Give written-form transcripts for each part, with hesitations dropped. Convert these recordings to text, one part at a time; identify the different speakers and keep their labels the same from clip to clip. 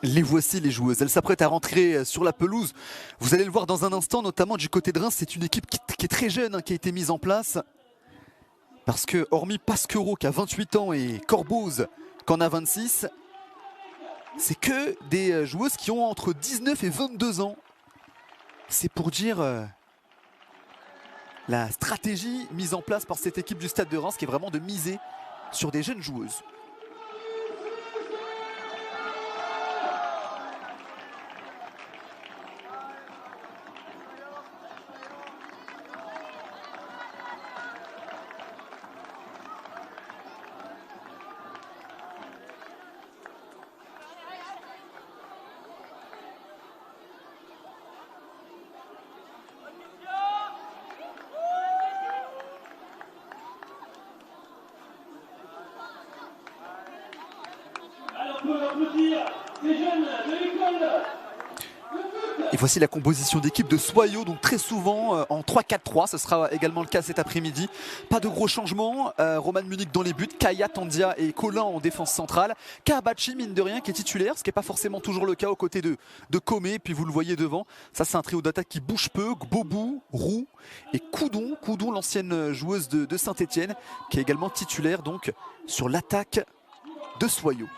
Speaker 1: Les voici les joueuses, elles s'apprêtent à rentrer sur la pelouse. Vous allez le voir dans un instant, notamment du côté de Reims, c'est une équipe qui est très jeune, qui a été mise en place. Parce que hormis Pasquero qui a 28 ans et Corboz qui en a 26, c'est que des joueuses qui ont entre 19 et 22 ans. C'est pour dire la stratégie mise en place par cette équipe du Stade de Reims qui est vraiment de miser sur des jeunes joueuses. Et voici la composition d'équipe de Soyaux, donc très souvent en 3-4-3, ce sera également le cas cet après-midi. Pas de gros changements, Roman Munich dans les buts, Kaya, Tandia et Colin en défense centrale. Kabachi, mine de rien, qui est titulaire, ce qui n'est pas forcément toujours le cas aux côtés de Comé, puis vous le voyez devant. Ça c'est un trio d'attaque qui bouge peu, Gbobou, Roux et Coudon, l'ancienne joueuse de Saint-Etienne, qui est également titulaire donc sur l'attaque de Soyaux.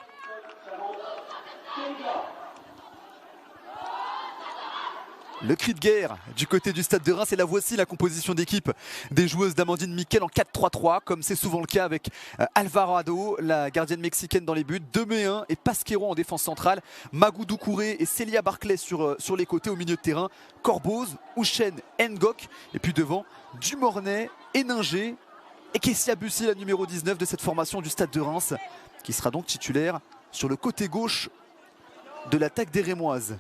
Speaker 1: Le cri de guerre du côté du Stade de Reims, et la voici la composition d'équipe des joueuses d'Amandine Miquel en 4-3-3, comme c'est souvent le cas avec Alvarado, la gardienne mexicaine dans les buts, Deméun et Pasquero en défense centrale, Magou Doucouré et Célia Barclay sur les côtés au milieu de terrain, Corboz, Houchen, Ngok, et puis devant Dumornay, Héninger et Kessia Bussy, la numéro 19 de cette formation du Stade de Reims, qui sera donc titulaire sur le côté gauche de l'attaque des Rémoises.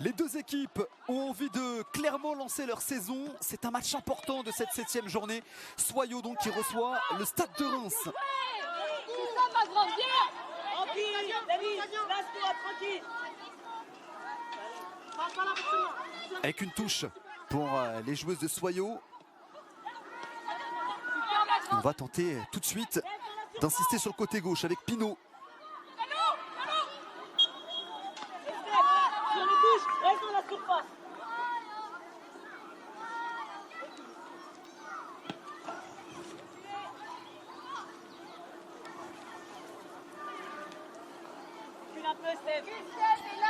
Speaker 1: Les deux équipes ont envie de clairement lancer leur saison. C'est un match important de cette 7e journée. Soyaux donc qui reçoit le Stade de Reims. Avec une touche pour les joueuses de Soyaux. On va tenter tout de suite d'insister sur le côté gauche avec Pinot.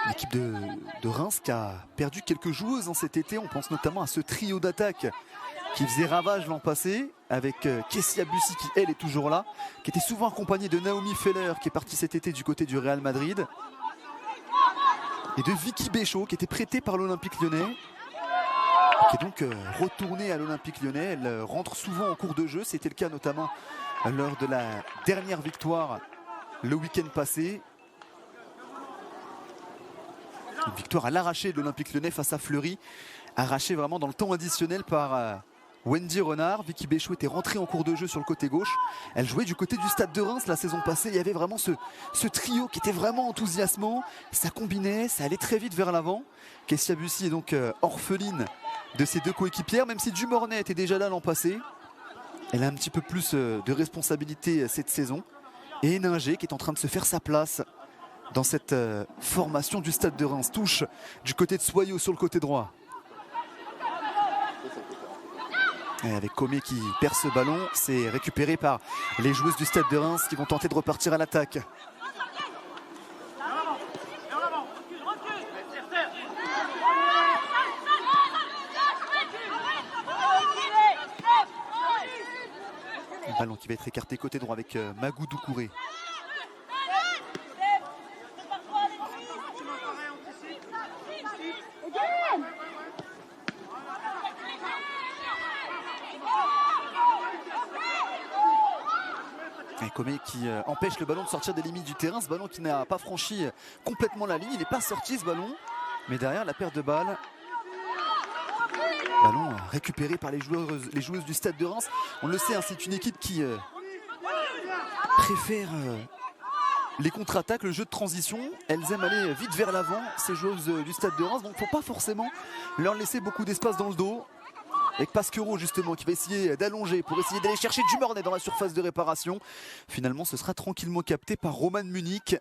Speaker 1: L'équipe de Reims qui a perdu quelques joueuses cet été. On pense notamment à ce trio d'attaque qui faisait ravage l'an passé avec Kessia Bussy qui elle est toujours là, qui était souvent accompagnée de Naomi Feller qui est partie cet été du côté du Real Madrid et de Vicky Béchaud qui était prêtée par l'Olympique Lyonnais, qui est donc retournée à l'Olympique Lyonnais. Elle rentre souvent en cours de jeu, c'était le cas notamment lors de la dernière victoire le week-end passé. Une victoire à l'arraché de l'Olympique Lyonnais face à Fleury, arrachée vraiment dans le temps additionnel par Wendy Renard. Vicky Béchaud était rentrée en cours de jeu sur le côté gauche. Elle jouait du côté du Stade de Reims la saison passée. Il y avait vraiment ce trio qui était vraiment enthousiasmant. Ça combinait, ça allait très vite vers l'avant. Kessia Bussy est donc orpheline de ses deux coéquipières, même si Dumornay était déjà là l'an passé. Elle a un petit peu plus de responsabilité cette saison. Et Héninger qui est en train de se faire sa place dans cette formation du Stade de Reims. Touche du côté de Soyaux sur le côté droit. Et avec Comé qui perd ce ballon, c'est récupéré par les joueuses du Stade de Reims qui vont tenter de repartir à l'attaque. Un ballon qui va être écarté côté droit avec Magou Doucouré. Comé qui empêche le ballon de sortir des limites du terrain. Ce ballon qui n'a pas franchi complètement la ligne. Il n'est pas sorti ce ballon. Mais derrière la perte de balle. Ballon récupéré par les joueuses du Stade de Reims. On le sait, c'est une équipe qui préfère les contre-attaques, le jeu de transition. Elles aiment aller vite vers l'avant, ces joueuses du Stade de Reims. Donc il ne faut pas forcément leur laisser beaucoup d'espace dans le dos. Avec Pasquero justement qui va essayer d'allonger pour essayer d'aller chercher Dumornay dans la surface de réparation. Finalement ce sera tranquillement capté par Roman Munich.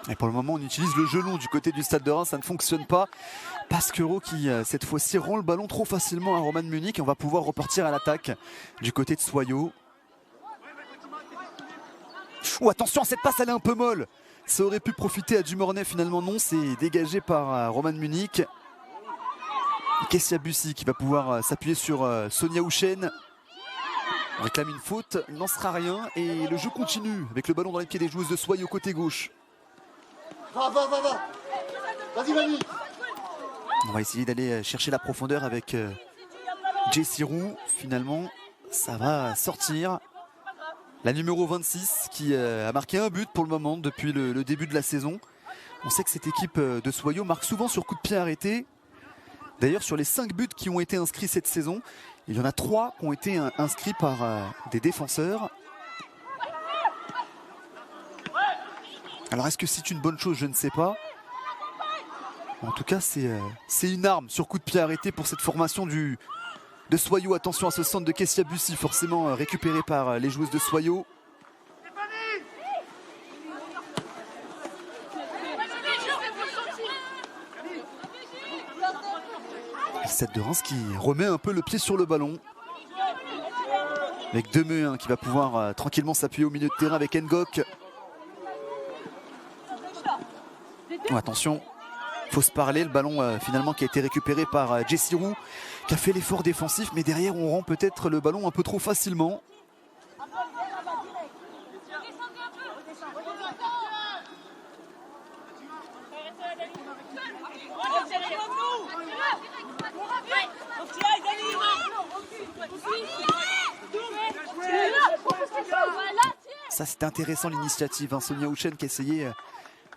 Speaker 1: Et pour le moment on utilise le jeu long du côté du Stade de Reims, ça ne fonctionne pas. Pasquero qui cette fois-ci rend le ballon trop facilement à Roman Munich et on va pouvoir repartir à l'attaque du côté de Soyaux. Oh, attention, cette passe elle est un peu molle. Ça aurait pu profiter à Dumornay, finalement non, c'est dégagé par Roman Munich. Kessia Bussy qui va pouvoir s'appuyer sur Sonia Houchen. On réclame une faute, il n'en sera rien et le jeu continue avec le ballon dans les pieds des joueuses de Soyaux côté gauche.
Speaker 2: Va. Vas-y, vas-y.
Speaker 1: On va essayer d'aller chercher la profondeur avec Jessie Roux. Finalement, ça va sortir. La numéro 26 qui a marqué un but pour le moment depuis le début de la saison. On sait que cette équipe de Soyaux marque souvent sur coup de pied arrêté. D'ailleurs, sur les 5 buts qui ont été inscrits cette saison, il y en a 3 qui ont été inscrits par des défenseurs. Alors est-ce que c'est une bonne chose? Je ne sais pas. En tout cas, c'est une arme sur coup de pied arrêté pour cette formation de Soyaux. Attention à ce centre de Kessia Bussy, forcément récupéré par les joueuses de Soyaux. Le Stade de Reims qui remet un peu le pied sur le ballon. Avec Demeux qui va pouvoir tranquillement s'appuyer au milieu de terrain avec Ngok. Oh, attention, il faut se parler, le ballon finalement qui a été récupéré par Jessie Roux qui a fait l'effort défensif, mais derrière on rend peut-être le ballon un peu trop facilement. Ça c'est intéressant l'initiative, hein. Sonia Houchen qui essayait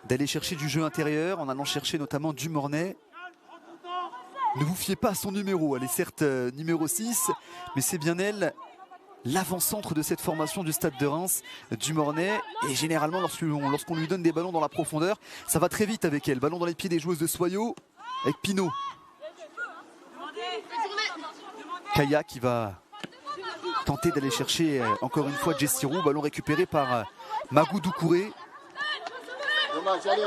Speaker 1: d'aller chercher du jeu intérieur en allant chercher notamment Dumornay. Ne vous fiez pas à son numéro, elle est certes numéro 6, mais c'est bien elle, l'avant-centre de cette formation du Stade de Reims, Dumornay. Et généralement lorsqu'on lui donne des ballons dans la profondeur, ça va très vite avec elle. Ballon dans les pieds des joueuses de Soyaux avec Pinot. Kaya qui va tenter d'aller chercher encore une fois Jessie Roux, ballon récupéré par Magou Doucouré.
Speaker 2: Dommage, allez.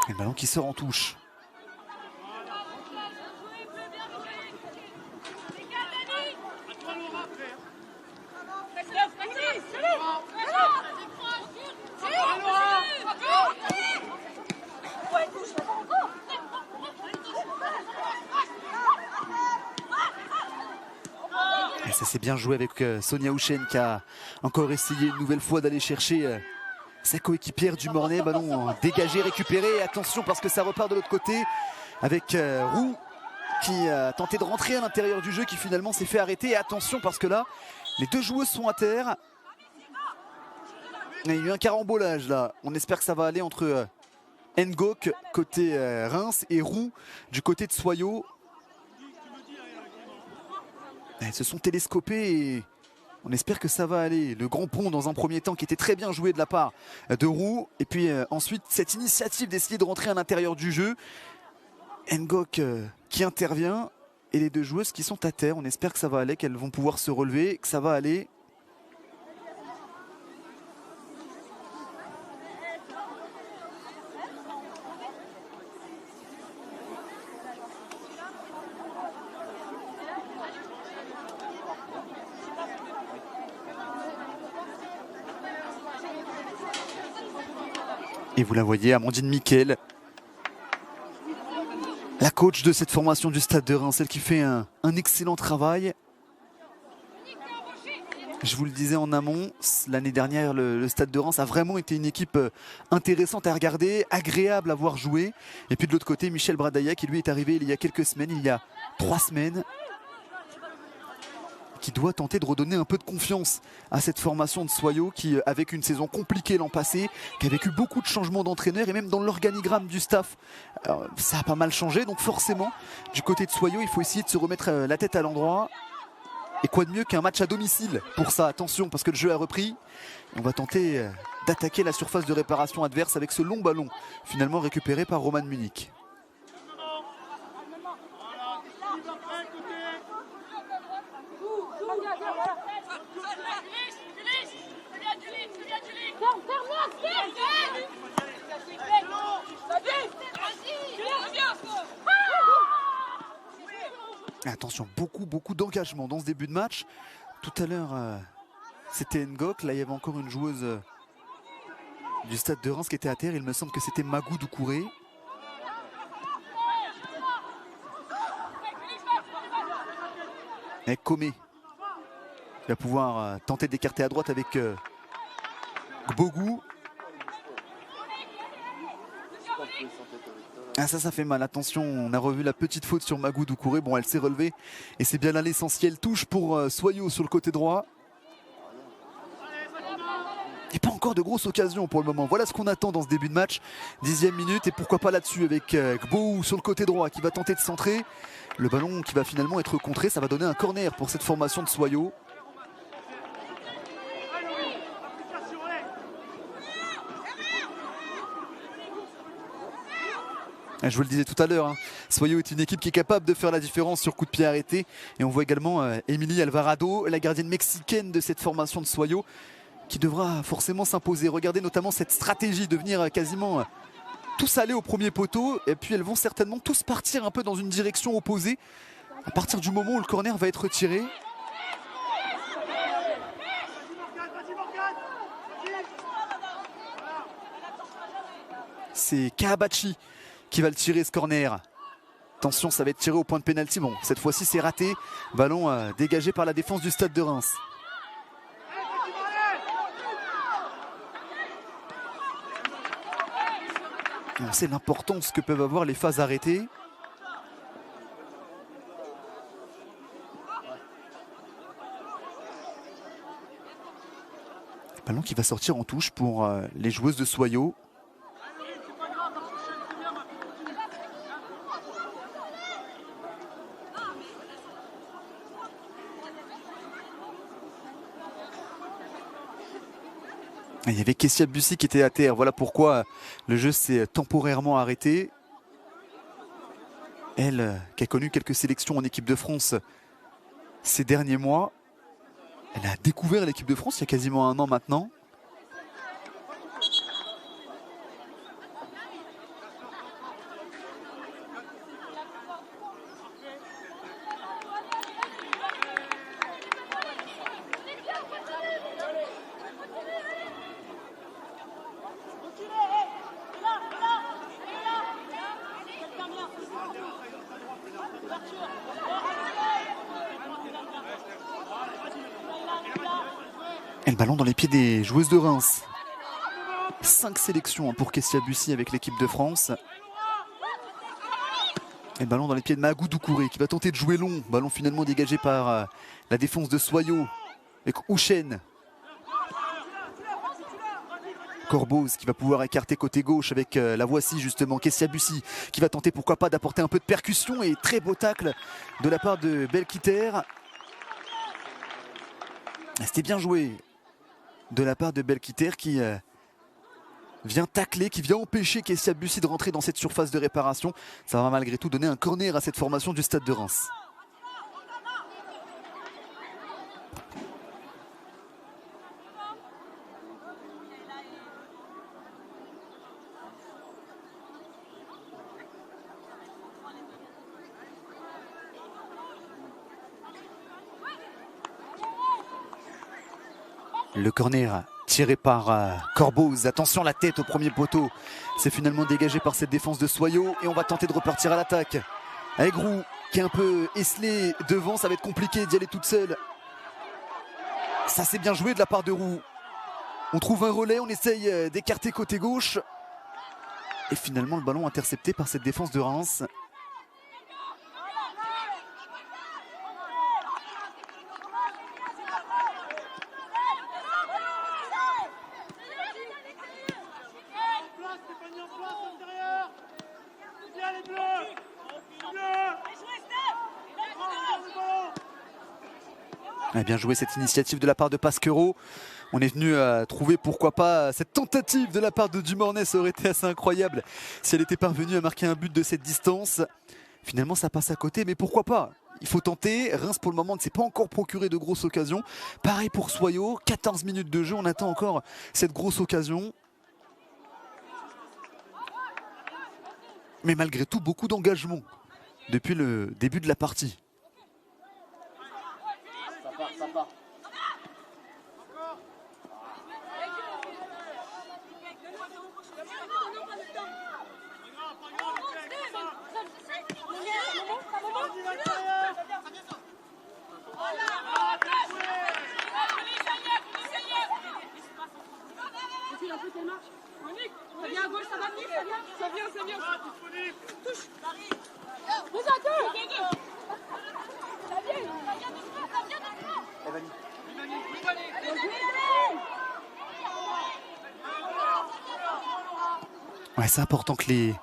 Speaker 1: Et le ballon qui sort en touche. Et ça s'est bien joué avec Sonia Houchen qui a encore essayé une nouvelle fois d'aller chercher sa coéquipière Dumornay. Ballon dégagé, récupéré. Et attention parce que ça repart de l'autre côté avec Roux qui a tenté de rentrer à l'intérieur du jeu, qui finalement s'est fait arrêter. Et attention parce que là, les deux joueuses sont à terre. Il y a eu un carambolage là. On espère que ça va aller entre Ngok côté Reims et Roux du côté de Soyaux. Elles se sont télescopées et on espère que ça va aller. Le grand pont dans un premier temps qui était très bien joué de la part de Roux. Et puis ensuite cette initiative d'essayer de rentrer à l'intérieur du jeu. Ngok qui intervient et les deux joueuses qui sont à terre. On espère que ça va aller, qu'elles vont pouvoir se relever, que ça va aller. Et vous la voyez, Amandine Miquel, la coach de cette formation du Stade de Reims, celle qui fait un excellent travail. Je vous le disais en amont, l'année dernière, le Stade de Reims a vraiment été une équipe intéressante à regarder, agréable à voir jouer. Et puis de l'autre côté, Michel Bradaya, qui lui est arrivé il y a quelques semaines, il y a 3 semaines, qui doit tenter de redonner un peu de confiance à cette formation de Soyaux qui, avec une saison compliquée l'an passé, qui a vécu beaucoup de changements d'entraîneurs et même dans l'organigramme du staff, ça a pas mal changé. Donc forcément, du côté de Soyaux, il faut essayer de se remettre la tête à l'endroit. Et quoi de mieux qu'un match à domicile pour ça, attention, parce que le jeu a repris. On va tenter d'attaquer la surface de réparation adverse avec ce long ballon, finalement récupéré par Roman Munich. Attention, beaucoup d'engagement dans ce début de match. Tout à l'heure, c'était Ngok. Là, il y avait encore une joueuse du Stade de Reims qui était à terre. Il me semble que c'était Magou Doucouré. Et Komé qui va pouvoir tenter d'écarter à droite avec Gbogou. Ah, ça fait mal, attention, on a revu la petite faute sur Magou Doucouré. Bon, elle s'est relevée et c'est bien là l'essentiel. Touche pour Soyaux sur le côté droit. Et pas encore de grosses occasions pour le moment. Voilà ce qu'on attend dans ce début de match. 10e minute et pourquoi pas là-dessus avec Gbogou sur le côté droit qui va tenter de centrer. Le ballon qui va finalement être contré, ça va donner un corner pour cette formation de Soyaux. Je vous le disais tout à l'heure, Soyaux est une équipe qui est capable de faire la différence sur coup de pied arrêté. Et on voit également Émilie Alvarado, la gardienne mexicaine de cette formation de Soyaux, qui devra forcément s'imposer. Regardez notamment cette stratégie de venir quasiment tous aller au premier poteau. Et puis elles vont certainement tous partir un peu dans une direction opposée. À partir du moment où le corner va être retiré. C'est Kahabachi qui va le tirer, ce corner. Attention, ça va être tiré au point de pénalty. Bon, cette fois-ci c'est raté. Ballon dégagé par la défense du Stade de Reims. On sait l'importance que peuvent avoir les phases arrêtées. Ballon qui va sortir en touche pour les joueuses de Soyaux. Il y avait Kessia Bussy qui était à terre. Voilà pourquoi le jeu s'est temporairement arrêté. Elle, qui a connu quelques sélections en équipe de France ces derniers mois. Elle a découvert l'équipe de France il y a quasiment 1 an maintenant. Et le ballon dans les pieds des joueuses de Reims. 5 sélections pour Kessia Bussy avec l'équipe de France. Et le ballon dans les pieds de Magou Doucouré qui va tenter de jouer long. Ballon finalement dégagé par la défense de Soyaux avec Houchen. Corboz qui va pouvoir écarter côté gauche avec la voici justement Kessia Bussy qui va tenter pourquoi pas d'apporter un peu de percussion. Et très beau tacle de la part de Belkiter. C'était bien joué de la part de Belkiter qui vient tacler, qui vient empêcher Kessia Bussy de rentrer dans cette surface de réparation. Ça va malgré tout donner un corner à cette formation du Stade de Reims. Le corner tiré par Corboz. Attention, la tête au premier poteau. C'est finalement dégagé par cette défense de Soyaux. Et on va tenter de repartir à l'attaque. Avec Roux qui est un peu esselé devant. Ça va être compliqué d'y aller toute seule. Ça c'est bien joué de la part de Roux. On trouve un relais, on essaye d'écarter côté gauche. Et finalement le ballon intercepté par cette défense de Reims. A bien joué cette initiative de la part de Pasquero. On est venu trouver pourquoi pas cette tentative de la part de Dumornay. Ça aurait été assez incroyable si elle était parvenue à marquer un but de cette distance. Finalement ça passe à côté, mais pourquoi pas? Il faut tenter. Reims pour le moment ne s'est pas encore procuré de grosses occasions. Pareil pour Soyaux, 14 minutes de jeu, on attend encore cette grosse occasion. Mais malgré tout, beaucoup d'engagement depuis le début de la partie.
Speaker 2: Ça part.
Speaker 1: Ouais, c'est important que les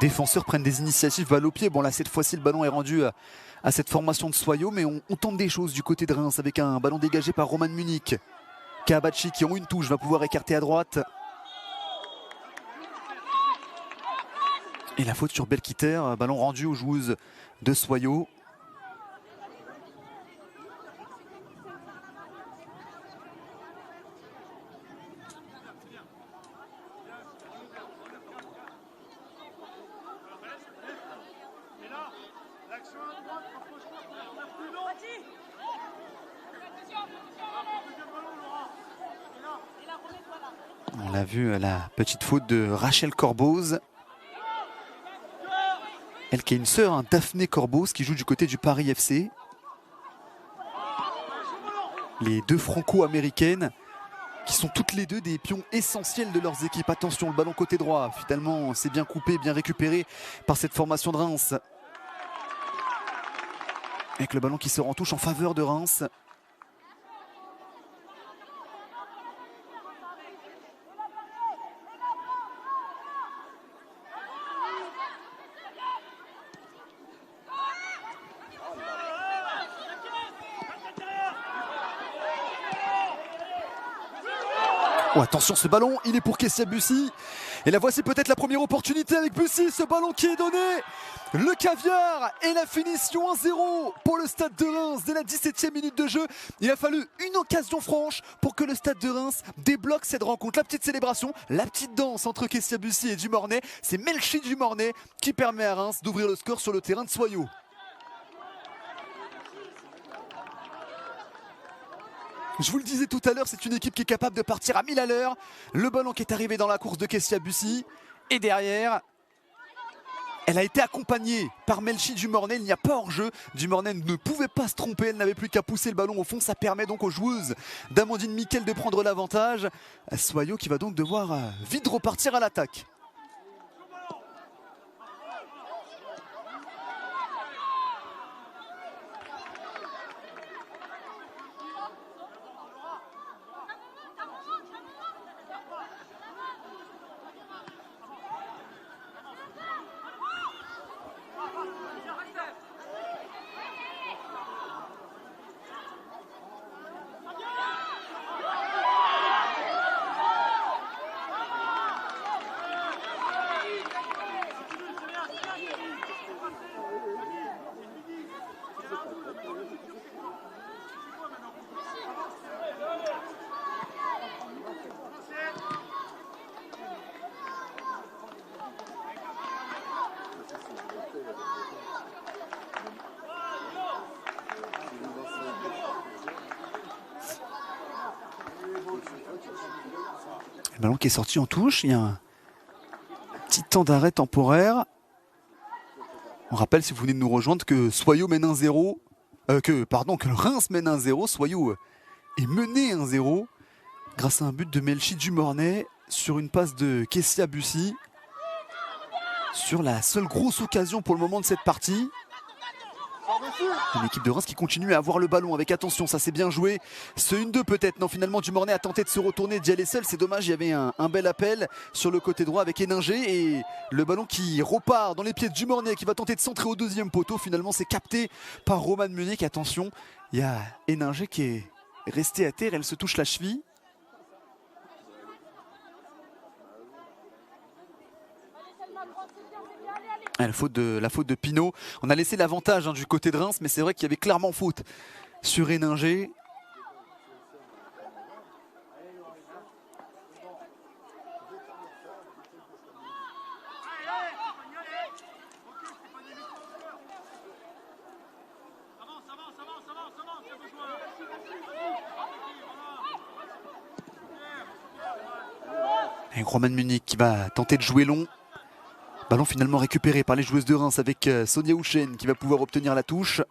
Speaker 1: défenseurs prennent des initiatives balle au pied. Bon là cette fois-ci le ballon est rendu à cette formation de Soyaux, mais on tente des choses du côté de Reims avec un ballon dégagé par Roman Munich. Kabachi qui en une touche va pouvoir écarter à droite. Et la faute sur Belkiter, ballon rendu aux joueuses de Soyaux. On l'a vu, la petite faute de Rachel Corboz. Elle qui a une sœur, Daphné Corboz, qui joue du côté du Paris FC. Les deux franco-américaines qui sont toutes les deux des pions essentiels de leurs équipes. Attention, le ballon côté droit, finalement c'est bien coupé, bien récupéré par cette formation de Reims. Avec le ballon qui sort en touche en faveur de Reims. Oh, attention, ce ballon, il est pour Kessia Bussy. Et la voici peut-être la première opportunité avec Bussy. Ce ballon qui est donné. Le caviar et la finition 1-0 pour le Stade de Reims dès la 17e minute de jeu. Il a fallu une occasion franche pour que le Stade de Reims débloque cette rencontre. La petite célébration, la petite danse entre Kessia Bussy et Dumornay. C'est Melchi Dumornay qui permet à Reims d'ouvrir le score sur le terrain de Soyaux. Je vous le disais tout à l'heure, c'est une équipe qui est capable de partir à 1000 à l'heure. Le ballon qui est arrivé dans la course de Kessia Bussy. Et derrière, elle a été accompagnée par Melchi Dumornay. Il n'y a pas hors-jeu. Dumornay ne pouvait pas se tromper. Elle n'avait plus qu'à pousser le ballon au fond. Ça permet donc aux joueuses d'Amandine Miquel de prendre l'avantage. Soyaux qui va donc devoir vite repartir à l'attaque. Le ballon qui est sorti en touche. Il y a un petit temps d'arrêt temporaire. On rappelle, si vous venez de nous rejoindre, que Soyaux mène 1-0. Que le Reims mène 1-0. Soyaux est mené 1-0 grâce à un but de Melchi Dumornay sur une passe de Kessia Bussy. Sur la seule grosse occasion pour le moment de cette partie. Une équipe de Reims qui continue à avoir le ballon avec attention, ça c'est bien joué. Ce 1-2 peut-être, non finalement Dumornay a tenté de se retourner, d'y aller seul, c'est dommage, il y avait un bel appel sur le côté droit avec Héninger et le ballon qui repart dans les pieds de Dumornay qui va tenter de centrer au deuxième poteau, finalement c'est capté par Roman Meunier. Attention, il y a Héninger qui est resté à terre, elle se touche la cheville. La faute de Pinot. On a laissé l'avantage du côté de Reims, mais c'est vrai qu'il y avait clairement faute sur Héninger. Et Roman Meunier qui va tenter de jouer long. Ballon finalement récupéré par les joueuses de Reims avec Sonia Houchen qui va pouvoir obtenir la touche.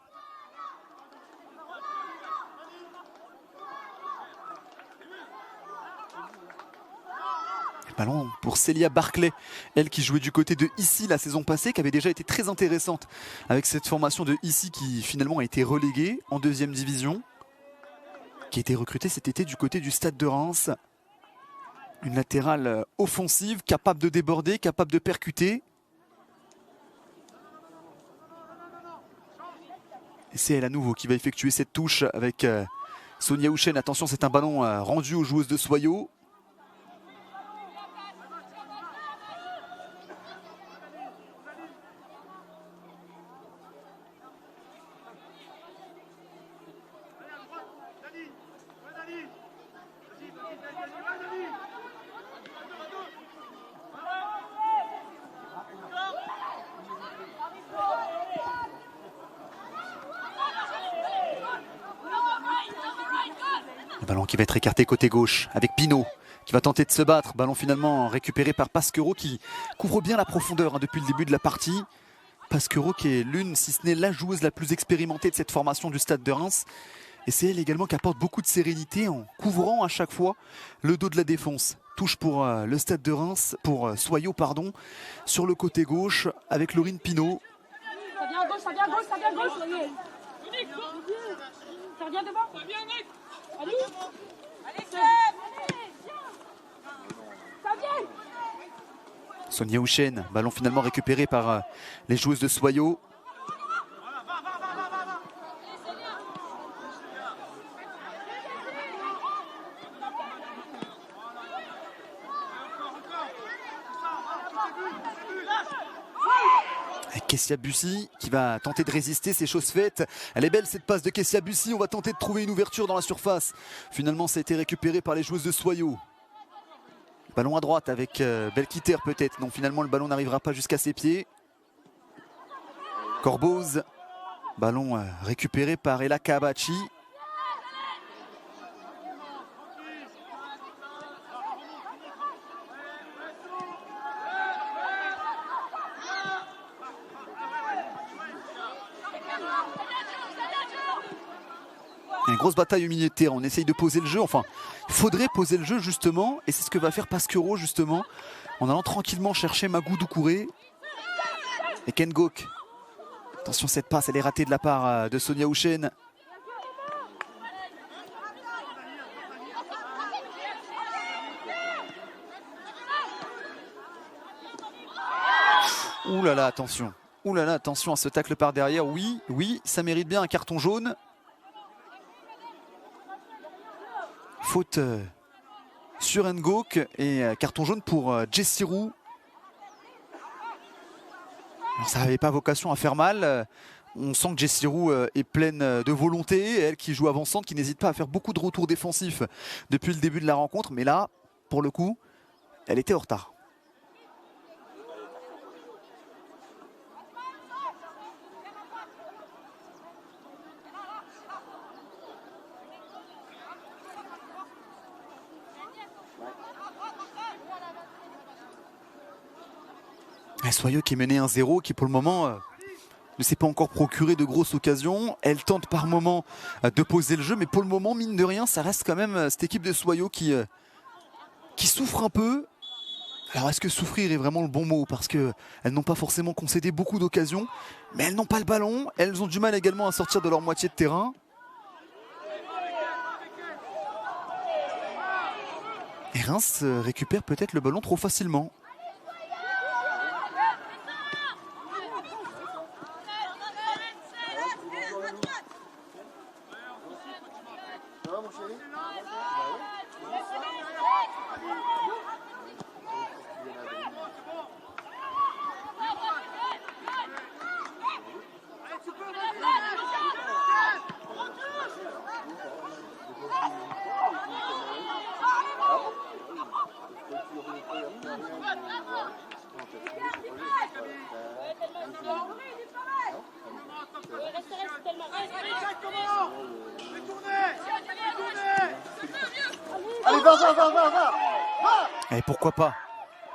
Speaker 1: Ballon pour Célia Barclay, elle qui jouait du côté de Issy la saison passée, qui avait déjà été très intéressante avec cette formation de Issy qui finalement a été reléguée en deuxième division, qui a été recrutée cet été du côté du Stade de Reims. Une latérale offensive, capable de déborder, capable de percuter. Et c'est elle à nouveau qui va effectuer cette touche avec Sonia Houchen. Attention, c'est un ballon rendu aux joueuses de Soyaux. Le ballon qui va être écarté côté gauche avec Pinot qui va tenter de se battre. Ballon finalement récupéré par Pasquero qui couvre bien la profondeur depuis le début de la partie. Pasquero qui est l'une, si ce n'est la joueuse la plus expérimentée de cette formation du Stade de Reims. Et c'est elle également qui apporte beaucoup de sérénité en couvrant à chaque fois le dos de la défense. Touche pour le Stade de Reims, pour Soyaux pardon, sur le côté gauche avec Laurine Pinot.
Speaker 3: Ça vient à gauche, ça vient à gauche, ça vient à gauche. Ça revient devant. Allez, ça vient.
Speaker 1: Sonia Houchen, ballon finalement récupéré par les joueuses de Soyaux. Kessia Bussy qui va tenter de résister, c'est chose faite. Elle est belle cette passe de Kessia Bussy, on va tenter de trouver une ouverture dans la surface. Finalement ça a été récupéré par les joueuses de Soyaux. Ballon à droite avec Belkiter peut-être. Non, finalement le ballon n'arrivera pas jusqu'à ses pieds. Corboz. Ballon récupéré par Ella Kabachi. Une grosse bataille au milieu de terrain, on essaye de poser le jeu, enfin il faudrait poser le jeu justement, et c'est ce que va faire Pasquero justement, en allant tranquillement chercher Magou Doucouré et Ken Gok. Attention, cette passe elle est ratée de la part de Sonia Houchen. Ouh là là, attention. Ouh là là, attention à ce tacle par derrière. Oui, oui, ça mérite bien un carton jaune. Faute sur Ngok et carton jaune pour Jessie Roux. Alors, ça n'avait pas vocation à faire mal. On sent que Jessie Roux est pleine de volonté. Elle qui joue avançante, qui n'hésite pas à faire beaucoup de retours défensifs depuis le début de la rencontre. Mais là, pour le coup, elle était en retard. Soyaux qui est mené 1-0, qui pour le moment ne s'est pas encore procuré de grosses occasions. Elle tente par moment de poser le jeu, mais pour le moment, mine de rien, ça reste quand même cette équipe de Soyaux qui souffre un peu. Alors est-ce que souffrir est vraiment le bon mot? Parce qu'elles n'ont pas forcément concédé beaucoup d'occasions, mais elles n'ont pas le ballon. Elles ont du mal également à sortir de leur moitié de terrain. Et Reims récupère peut-être le ballon trop facilement.
Speaker 2: Ça va, mon chéri? Allez, va!
Speaker 1: Et pourquoi pas?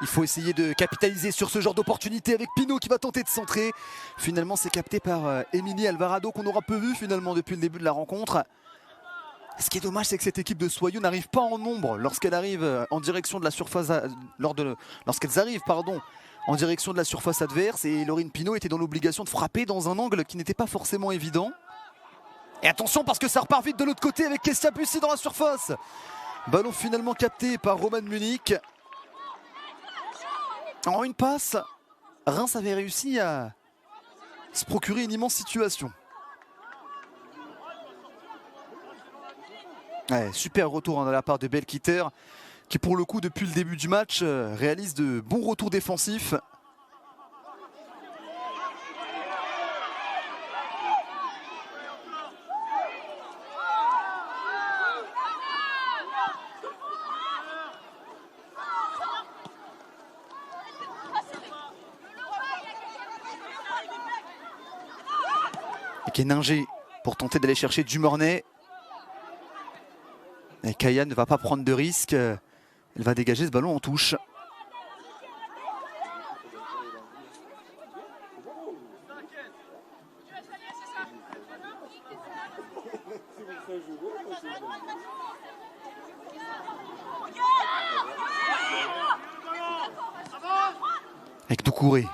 Speaker 1: Il faut essayer de capitaliser sur ce genre d'opportunité avec Pinot qui va tenter de centrer. Finalement, c'est capté par Émilie Alvarado qu'on aura peu vu finalement depuis le début de la rencontre. Ce qui est dommage, c'est que cette équipe de Soyaux n'arrive pas en nombre lorsqu'elle arrive en direction de la surface, lorsqu'elles arrivent, en direction de la surface adverse. Et Laurine Pinot était dans l'obligation de frapper dans un angle qui n'était pas forcément évident. Et attention parce que ça repart vite de l'autre côté avec Kessia Bussy dans la surface. Ballon finalement capté par Romane Munich. En une passe, Reims avait réussi à se procurer une immense situation. Ouais, super retour de la part de Belkiter qui pour le coup depuis le début du match réalise de bons retours défensifs. Keninger pour tenter d'aller chercher Dumornay. Et Kaya ne va pas prendre de risque. Elle va dégager ce ballon en touche. Avec Doucouré.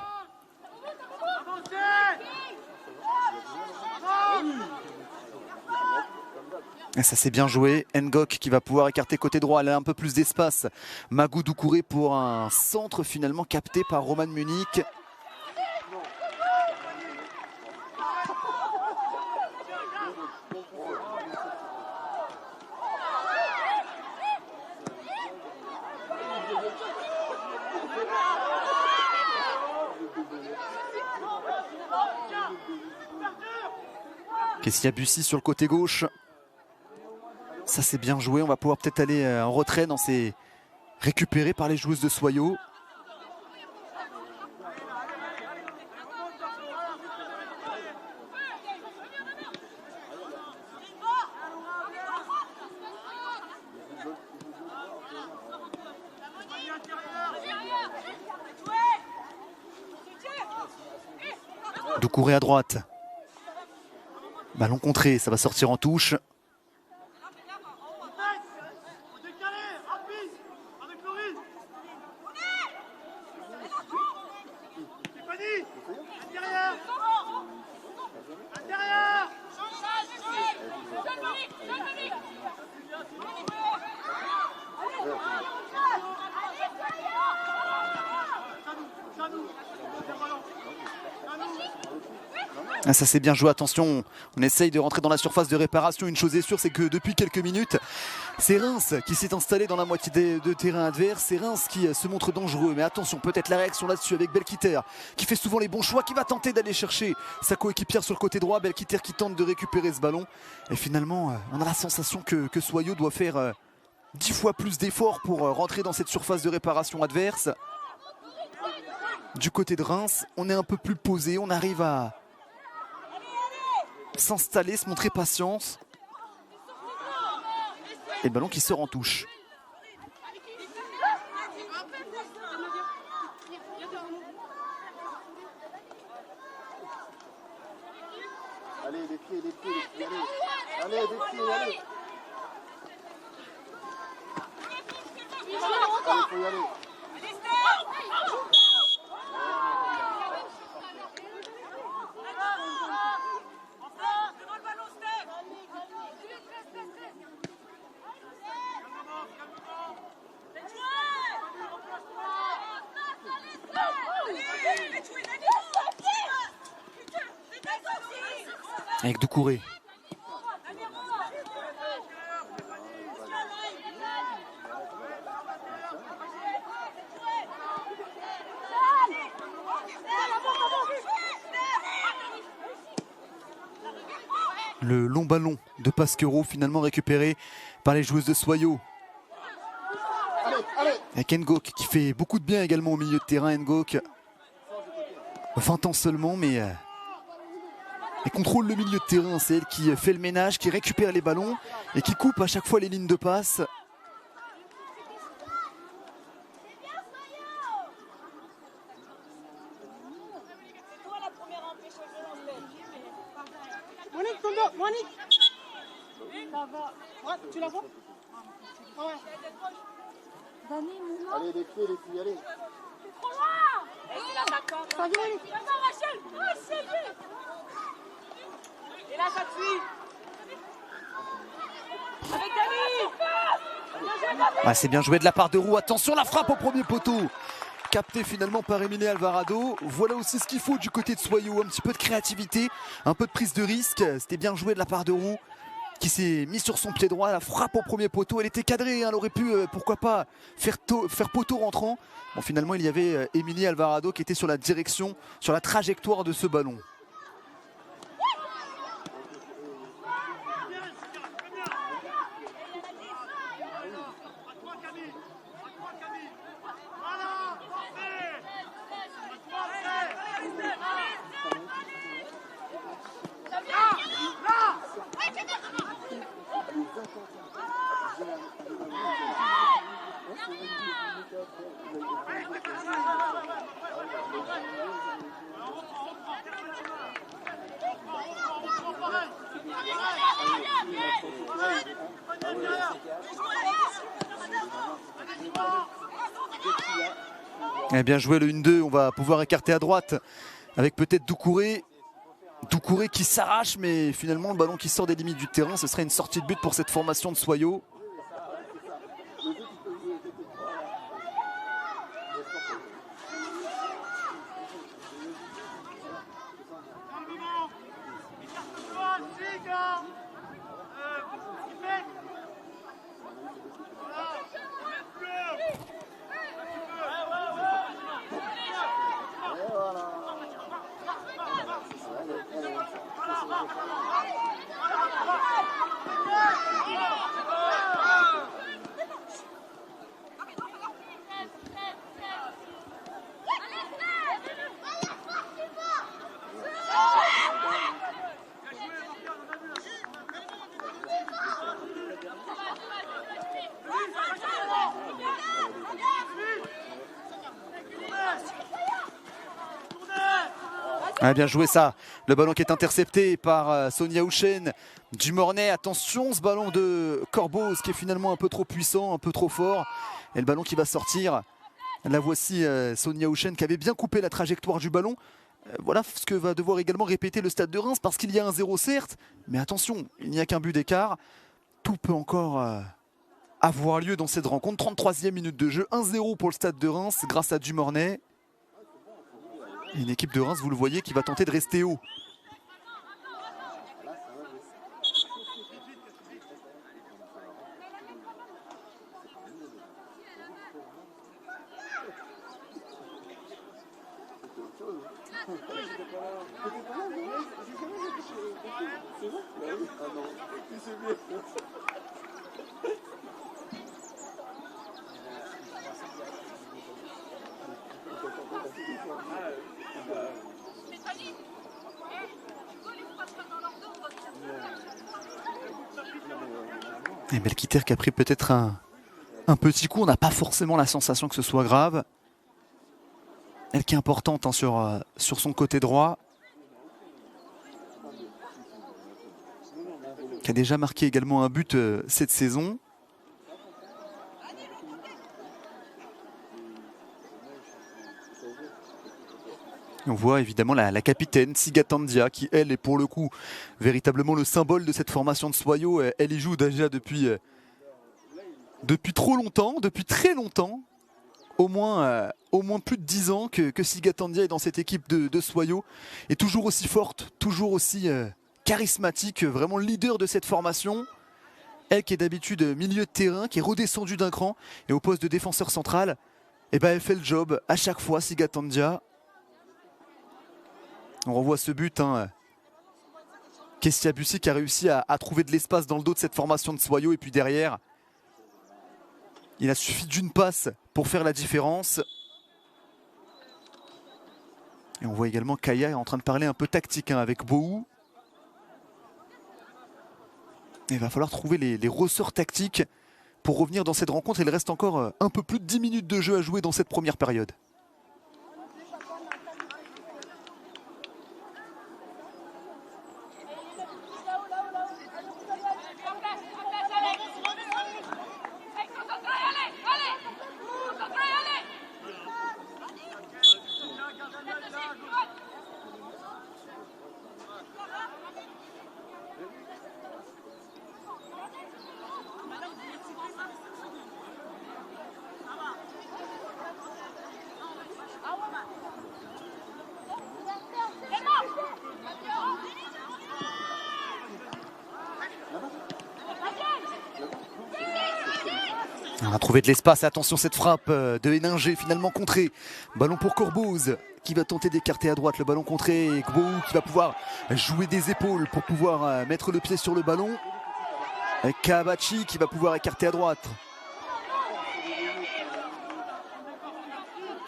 Speaker 1: Et ça c'est bien joué. Ngok qui va pouvoir écarter côté droit. Elle a un peu plus d'espace. Magou Doucouré pour un centre finalement capté par Romane Munich. Kessia Bussy sur le côté gauche. Ça c'est bien joué, on va pouvoir peut-être aller en retrait dans ces récupérés par les joueuses de Soyaux. Doucouré à droite. Ballon contré, ça va sortir en touche. Ah, ça c'est bien joué, attention, on essaye de rentrer dans la surface de réparation. Une chose est sûre, c'est que depuis quelques minutes, c'est Reims qui s'est installé dans la moitié de terrain adverse. C'est Reims qui se montre dangereux, mais attention, peut-être la réaction là-dessus avec Belkiter qui fait souvent les bons choix, qui va tenter d'aller chercher sa coéquipière sur le côté droit. Belkiter qui tente de récupérer ce ballon. Et finalement, on a la sensation que Soyaux doit faire 10 fois plus d'efforts pour rentrer dans cette surface de réparation adverse. Du côté de Reims, on est un peu plus posé, on arrive à s'installer, se montrer patience. Et le ballon qui sort en touche.
Speaker 2: Allez, les pieds, allez. Allez, des pieds, allez. Allez, faut y aller.
Speaker 1: Avec Doucouré. Le long ballon de Pasquero finalement récupéré par les joueuses de Soyo. Avec Ngok qui fait beaucoup de bien également au milieu de terrain. Ngok, 20 ans seulement, mais elle contrôle le milieu de terrain. C'est elle qui fait le ménage, qui récupère les ballons et qui coupe à chaque fois les lignes de passe.
Speaker 3: Tu la vois? Ouais.
Speaker 2: Allez, les pieds, allez.
Speaker 3: C'est trop loin. Ça vient. Rachel. Oh, c'est lui. Et là, ça te suit. Avec Dani.
Speaker 1: C'est bien joué de la part de Roux. Attention, la frappe au premier poteau. Capté finalement par Émilie Alvarado. Voilà aussi ce qu'il faut du côté de Soyo. Un petit peu de créativité, un peu de prise de risque. C'était bien joué de la part de Roux, qui s'est mis sur son pied droit. La frappe au premier poteau, elle était cadrée, hein. Elle aurait pu, pourquoi pas, faire poteau rentrant. Bon, finalement, il y avait Émilie Alvarado qui était sur la direction, sur la trajectoire de ce ballon. Bien joué le 1-2, on va pouvoir écarter à droite avec peut-être Doucouré. Doucouré qui s'arrache, mais finalement le ballon qui sort des limites du terrain, ce serait une sortie de but pour cette formation de Soyo. Bien joué ça, le ballon qui est intercepté par Sonia Houchen du Mornay. Attention, ce ballon de Corbeau, qui est finalement un peu trop puissant, un peu trop fort. Et le ballon qui va sortir, la voici Sonia Houchen qui avait bien coupé la trajectoire du ballon. Voilà ce que va devoir également répéter le Stade de Reims, parce qu'il y a un 0 certes, mais attention, il n'y a qu'un but d'écart. Tout peut encore avoir lieu dans cette rencontre. 33e minute de jeu, 1-0 pour le Stade de Reims grâce à Dumornay. Une équipe de Reims, vous le voyez, qui va tenter de rester haut. Et Belkiter qui a pris peut-être un petit coup. On n'a pas forcément la sensation que ce soit grave. Elle qui est importante, hein, sur son côté droit. qui a déjà marqué également un but cette saison. On voit évidemment la capitaine Siga Tandia qui, elle, est pour le coup véritablement le symbole de cette formation de Soyo. Elle y joue déjà depuis trop longtemps, depuis très longtemps. Au moins plus de 10 ans que Siga Tandia est dans cette équipe de Soyo. Et toujours aussi forte, toujours aussi charismatique, vraiment le leader de cette formation. Elle qui est d'habitude milieu de terrain, qui est redescendue d'un cran. Et au poste de défenseur central, eh ben, elle fait le job à chaque fois, Siga Tandia. On revoit ce but, hein. Kestia Bussi qui a réussi à trouver de l'espace dans le dos de cette formation de Soyo. Et puis derrière, il a suffi d'une passe pour faire la différence. Et on voit également Kaya en train de parler un peu tactique, hein, avec Bohou. Et il va falloir trouver les ressorts tactiques pour revenir dans cette rencontre. Il reste encore un peu plus de 10 minutes de jeu à jouer dans cette première période. On a trouvé de l'espace, attention cette frappe de Héninger finalement contrée. Ballon pour Corboz qui va tenter d'écarter à droite le ballon contré. Et Gbou qui va pouvoir jouer des épaules pour pouvoir mettre le pied sur le ballon. Et Kabachi qui va pouvoir écarter à droite.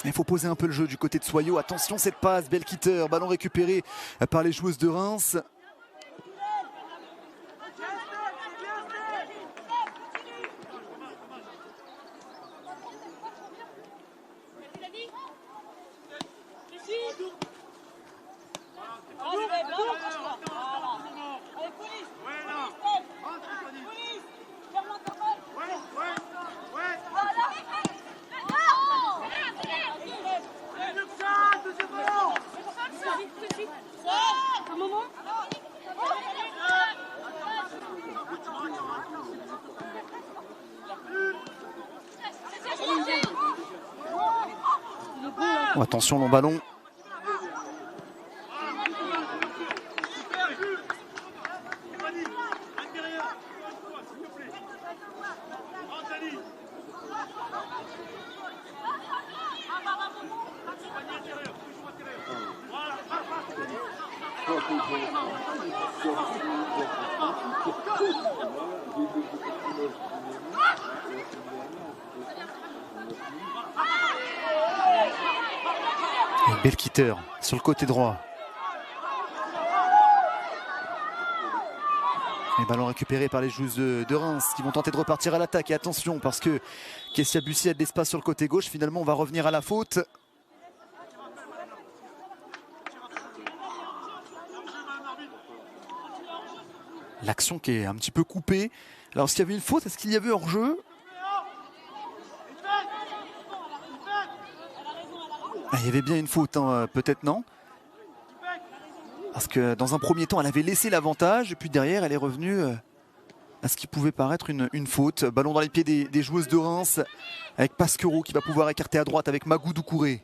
Speaker 1: Il faut poser un peu le jeu du côté de Soyo. Attention cette passe, Belkitter, ballon récupéré par les joueuses de Reims. Oh, attention, long ballon. Belkitter sur le côté droit. Et ballon récupéré par les joueuses de Reims qui vont tenter de repartir à l'attaque. Et attention parce que Kestia Bussi a de l'espace sur le côté gauche. Finalement on va revenir à la faute. L'action qui est un petit peu coupée. Alors s'il y avait une faute, est-ce qu'il y avait hors-jeu ? Il y avait bien une faute, hein, peut-être non. Parce que dans un premier temps, elle avait laissé l'avantage. Et puis derrière, elle est revenue à ce qui pouvait paraître une faute. Ballon dans les pieds des joueuses de Reims. Avec Pasquero qui va pouvoir écarter à droite avec Magou Doucouré.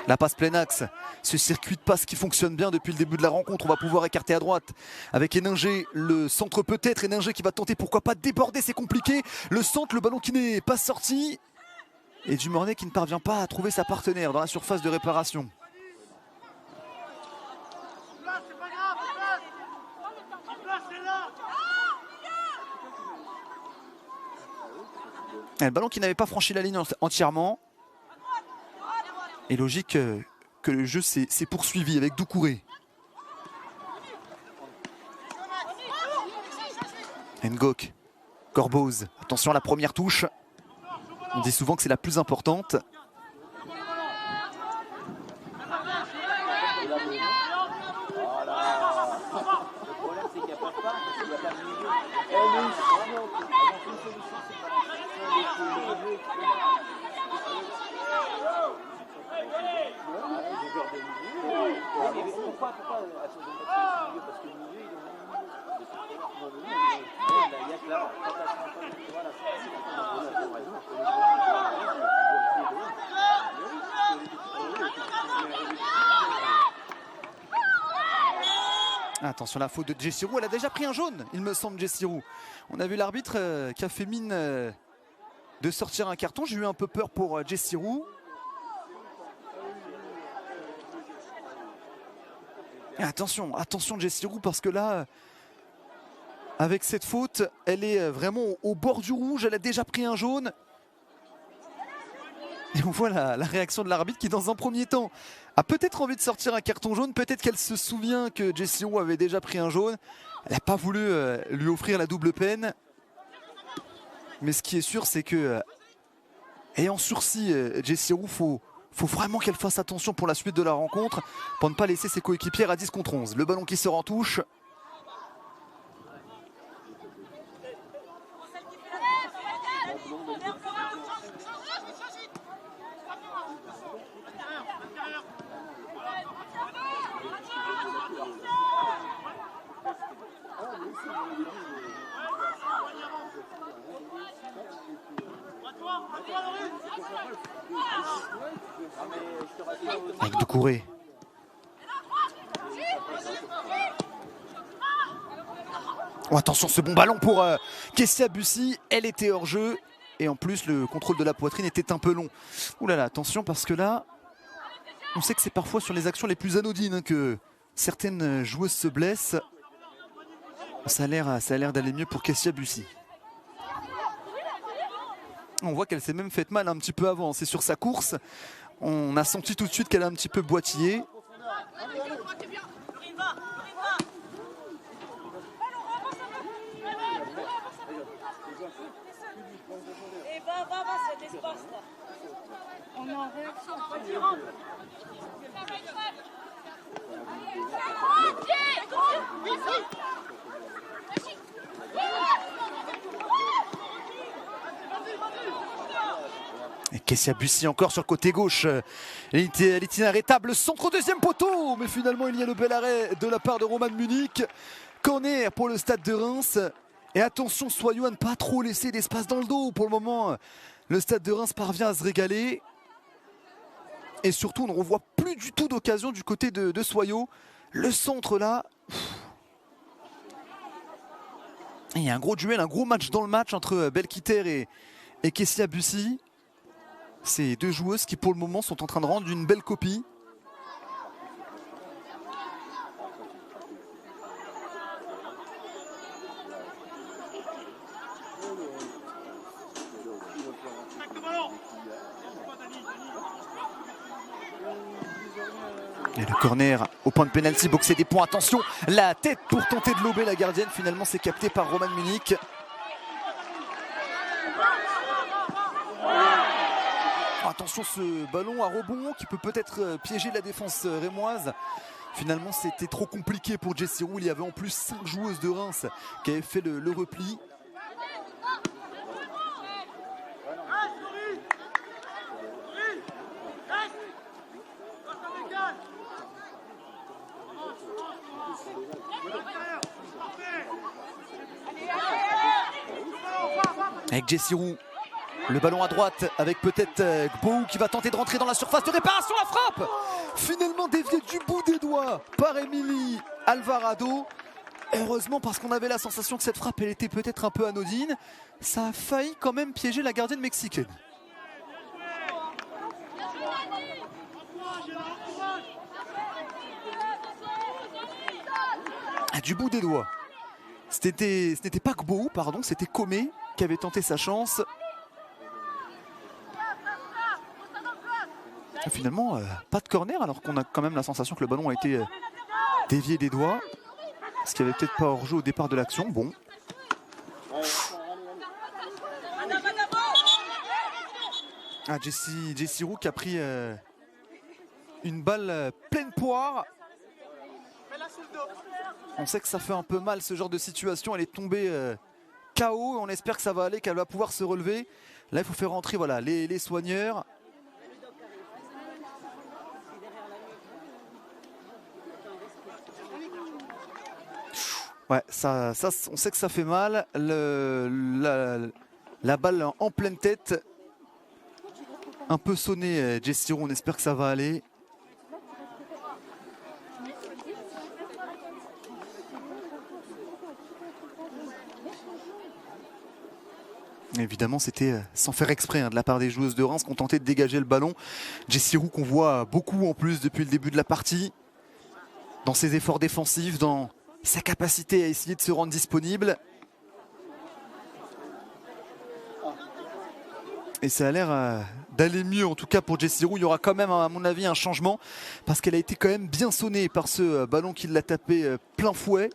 Speaker 1: La passe plein axe. Ce circuit de passe qui fonctionne bien depuis le début de la rencontre. On va pouvoir écarter à droite avec Héninger. Le centre peut-être. Héninger qui va tenter, pourquoi pas, de déborder. C'est compliqué. Le centre, le ballon qui n'est pas sorti. Et Dumornay qui ne parvient pas à trouver sa partenaire dans la surface de réparation. Et le ballon qui n'avait pas franchi la ligne entièrement. Et logique que le jeu s'est poursuivi avec Doucouré. Ngok, Corboz, attention à la première touche. On dit souvent que c'est la plus importante. Attention, la faute de Jessie Roux, elle a déjà pris un jaune, il me semble, Jessie Roux. On a vu l'arbitre qui a fait mine de sortir un carton. J'ai eu un peu peur pour Jessie Roux. Et attention Jessie Roux, parce que là, avec cette faute, elle est vraiment au bord du rouge, elle a déjà pris un jaune. Et on voit la réaction de l'arbitre qui, dans un premier temps, a peut-être envie de sortir un carton jaune. Peut-être qu'elle se souvient que Jessie Roux avait déjà pris un jaune. Elle n'a pas voulu lui offrir la double peine. Mais ce qui est sûr, c'est que, ayant sursis Jessie Roux, faut vraiment qu'elle fasse attention pour la suite de la rencontre, pour ne pas laisser ses coéquipières à 10 contre 11. Le ballon qui sort en touche. Avec Doucouré. Oh, attention, ce bon ballon pour Kessia Bussy. Elle était hors jeu. Et en plus, le contrôle de la poitrine était un peu long. Ouh là là, attention, parce que là, on sait que c'est parfois sur les actions les plus anodines que certaines joueuses se blessent. Ça a l'air d'aller mieux pour Kessia Bussy. On voit qu'elle s'est même fait mal un petit peu avant. C'est sur sa course. On a senti tout de suite qu'elle a un petit peu boitillé.
Speaker 3: On est en réaction.
Speaker 1: Et Kessia Bussy encore sur le côté gauche. Elle est inarrêtable. Centre au deuxième poteau. Mais finalement, il y a le bel arrêt de la part de Roman Munich. Corner pour le Stade de Reims. Et attention, soyons à ne pas trop laisser d'espace dans le dos. Pour le moment, le Stade de Reims parvient à se régaler. Et surtout, on ne revoit plus du tout d'occasion du côté de Soyaux. Le centre là. Et il y a un gros duel, un gros match dans le match entre Belkiter et Kessia Bussy. Ces deux joueuses qui pour le moment sont en train de rendre une belle copie. Et le corner au point de pénalty, boxé des points, attention, la tête pour tenter de lober la gardienne, finalement c'est capté par Roman Munich. Attention, ce ballon à rebond qui peut peut-être piéger la défense rémoise. Finalement c'était trop compliqué pour Jessie Roux, il y avait en plus 5 joueuses de Reims qui avaient fait le repli. Avec Jessie Roux, le ballon à droite avec peut-être Gbou qui va tenter de rentrer dans la surface de réparation, la frappe finalement déviée du bout des doigts par Émilie Alvarado. Heureusement, parce qu'on avait la sensation que cette frappe elle était peut-être un peu anodine. Ça a failli quand même piéger la gardienne mexicaine. Du bout des doigts. Ce n'était pas Gbou, pardon, c'était Comé qui avait tenté sa chance. Et finalement, pas de corner, alors qu'on a quand même la sensation que le ballon a été dévié des doigts. Ce qui avait peut-être pas hors-jeu au départ de l'action. Bon. Ah, Jessie Roux qui a pris une balle pleine poire. On sait que ça fait un peu mal ce genre de situation. Elle est tombée KO. On espère que ça va aller, qu'elle va pouvoir se relever. Là, il faut faire rentrer voilà, les soigneurs. Ouais, ça, on sait que ça fait mal. La balle en pleine tête. Un peu sonné, Jessie Roux, on espère que ça va aller. Évidemment, c'était sans faire exprès de la part des joueuses de Reims qui ont tenté de dégager le ballon. Jessie Roux qu'on voit beaucoup en plus depuis le début de la partie. Dans ses efforts défensifs, dans sa capacité à essayer de se rendre disponible. Et ça a l'air d'aller mieux, en tout cas pour Jessie Roux. Il y aura quand même, à mon avis, un changement parce qu'elle a été quand même bien sonnée par ce ballon qui l'a tapé plein fouet.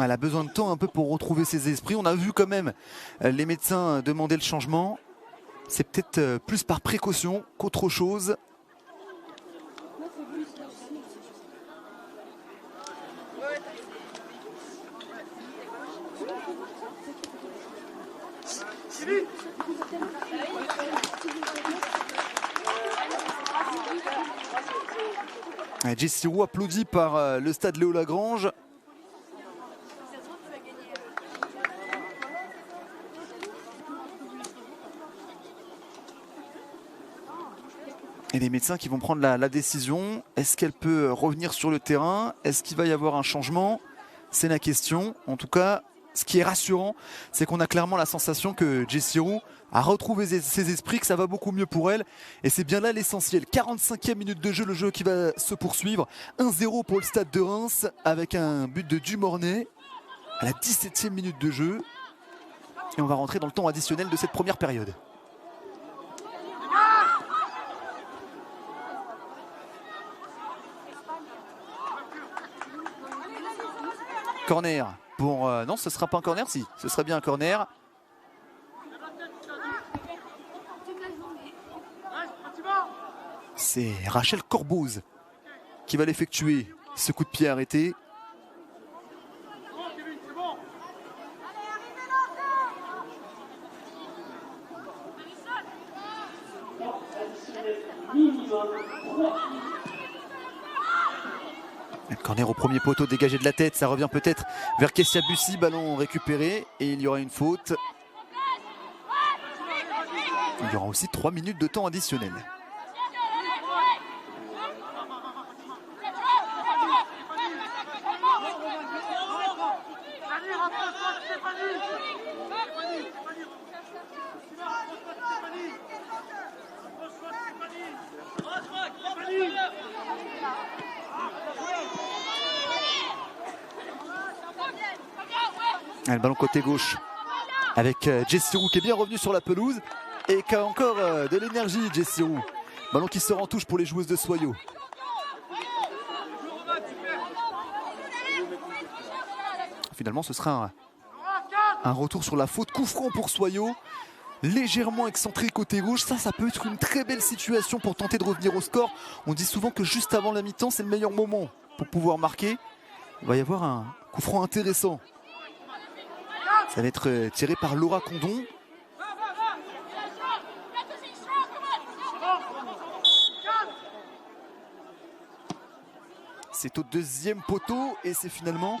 Speaker 1: Elle a besoin de temps un peu pour retrouver ses esprits. On a vu quand même les médecins demander le changement. C'est peut-être plus par précaution qu'autre chose. Jessie Roux applaudi par le stade Léo Lagrange. Et les médecins qui vont prendre la décision. Est-ce qu'elle peut revenir sur le terrain? Est-ce qu'il va y avoir un changement? C'est la question. En tout cas, ce qui est rassurant, c'est qu'on a clairement la sensation que Jessie Roux a retrouvé ses esprits, que ça va beaucoup mieux pour elle. Et c'est bien là l'essentiel. 45e minute de jeu, le jeu qui va se poursuivre. 1-0 pour le stade de Reims avec un but de Dumornay à la 17e minute de jeu. Et on va rentrer dans le temps additionnel de cette première période. Corner pour... non, ce ne sera pas un corner, si. Ce serait bien un corner. C'est Rachel Corboz qui va l'effectuer. Ce coup de pied arrêté. Le corner au premier poteau dégagé de la tête, ça revient peut-être vers Kessia Bussy, ballon récupéré et il y aura une faute. Il y aura aussi 3 minutes de temps additionnel. Le ballon côté gauche avec Jessie Roux qui est bien revenu sur la pelouse et qui a encore de l'énergie. Jessie Roux, ballon qui sort en touche pour les joueuses de Soyaux. Finalement ce sera un retour sur la faute, coup franc pour Soyaux, légèrement excentré côté gauche. Ça peut être une très belle situation pour tenter de revenir au score. On dit souvent que juste avant la mi-temps c'est le meilleur moment pour pouvoir marquer. Il va y avoir un coup franc intéressant. Ça va être tiré par Laura Condon. C'est au deuxième poteau et c'est finalement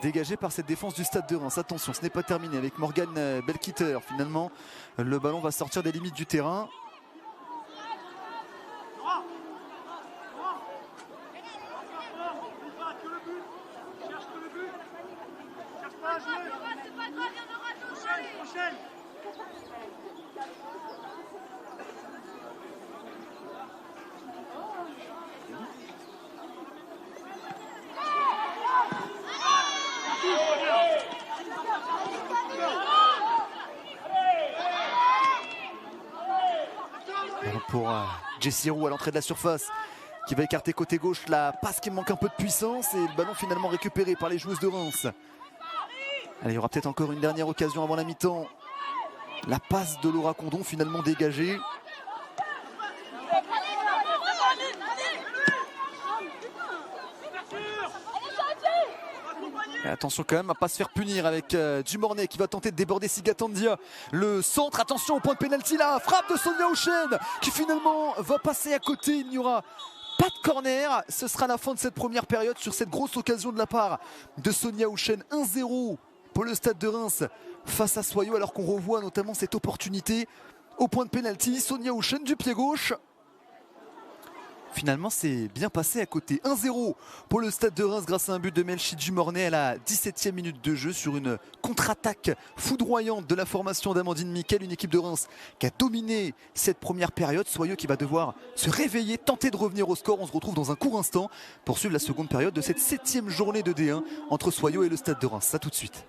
Speaker 1: dégagé par cette défense du stade de Reims. Attention, ce n'est pas terminé avec Morgane Belkitter. Finalement, le ballon va sortir des limites du terrain. Pour Jessie Roux à l'entrée de la surface qui va écarter côté gauche, la passe qui manque un peu de puissance et le ballon finalement récupéré par les joueuses de Reims. Allez, il y aura peut-être encore une dernière occasion avant la mi-temps. La passe de Laura Condon finalement dégagée. Et attention quand même à ne pas se faire punir avec Dumornay qui va tenter de déborder Sigatandia. Le centre, attention au point de pénalty là, frappe de Sonia Houchen qui finalement va passer à côté. Il n'y aura Pas de corner, ce sera la fin de cette première période sur cette grosse occasion de la part de Sonia Houchen. 1-0 pour le Stade de Reims face à Soyaux, alors qu'on revoit notamment cette opportunité au point de pénalty. Sonia Houchen du pied gauche. Finalement, c'est bien passé à côté. 1-0 pour le Stade de Reims grâce à un but de Melchi Dumornay à la 17e minute de jeu sur une contre-attaque foudroyante de la formation d'Amandine Miquel, une équipe de Reims qui a dominé cette première période. Soyaux qui va devoir se réveiller, tenter de revenir au score. On se retrouve dans un court instant pour suivre la seconde période de cette 7e journée de D1 entre Soyaux et le Stade de Reims. Ça tout de suite.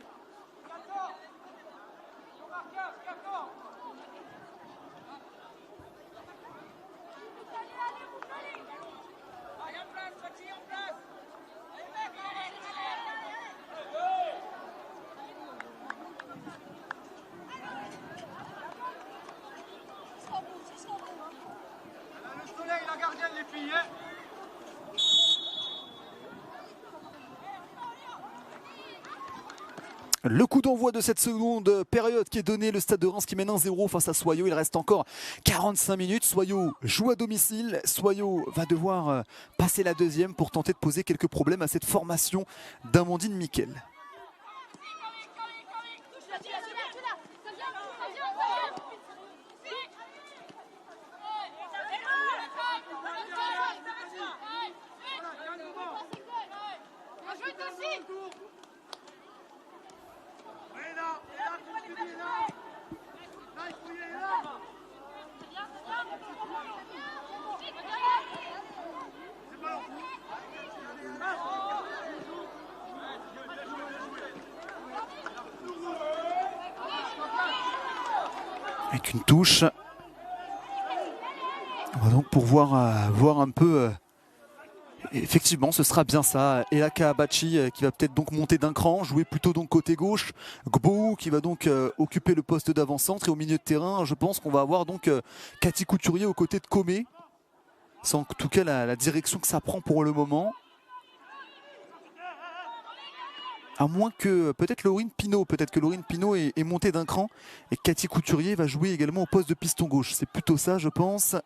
Speaker 1: Le coup d'envoi de cette seconde période qui est donné, le Stade de Reims qui mène 1-0 face à Soyaux. Il reste encore 45 minutes. Soyaux joue à domicile. Soyaux va devoir passer la deuxième pour tenter de poser quelques problèmes à cette formation d'Amandine Miquel. Avec une touche. On va donc pouvoir voir un peu. Effectivement, ce sera bien ça. Elaka Abachi qui va peut-être donc monter d'un cran, jouer plutôt donc côté gauche. Gbou qui va donc occuper le poste d'avant-centre. Et au milieu de terrain, je pense qu'on va avoir donc Cathy Couturier aux côtés de Comé. C'est en tout cas la direction que ça prend pour le moment. À moins que peut-être Laurine Pinault, est montée d'un cran et Cathy Couturier va jouer également au poste de piston gauche. C'est plutôt ça, je pense.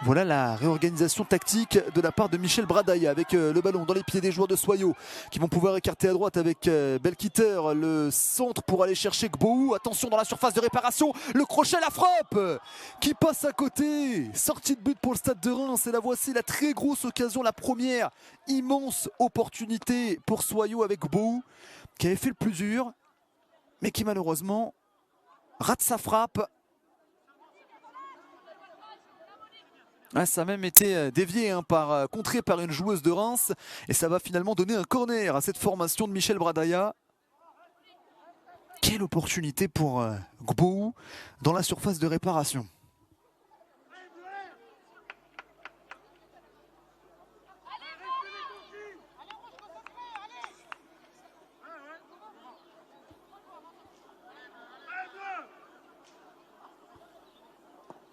Speaker 1: Voilà la réorganisation tactique de la part de Michel Bradaya avec le ballon dans les pieds des joueurs de Soyaux qui vont pouvoir écarter à droite avec Belkiter, le centre pour aller chercher Gbou. Attention dans la surface de réparation, le crochet, la frappe qui passe à côté. Sortie de but pour le Stade de Reims et la voici la très grosse occasion, la première immense opportunité pour Soyaux avec Gbou qui avait fait le plus dur mais qui malheureusement rate sa frappe. Ah, ça a même été dévié contré par une joueuse de Reims et ça va finalement donner un corner à cette formation de Michel Bradaya. Quelle opportunité pour Gbou dans la surface de réparation.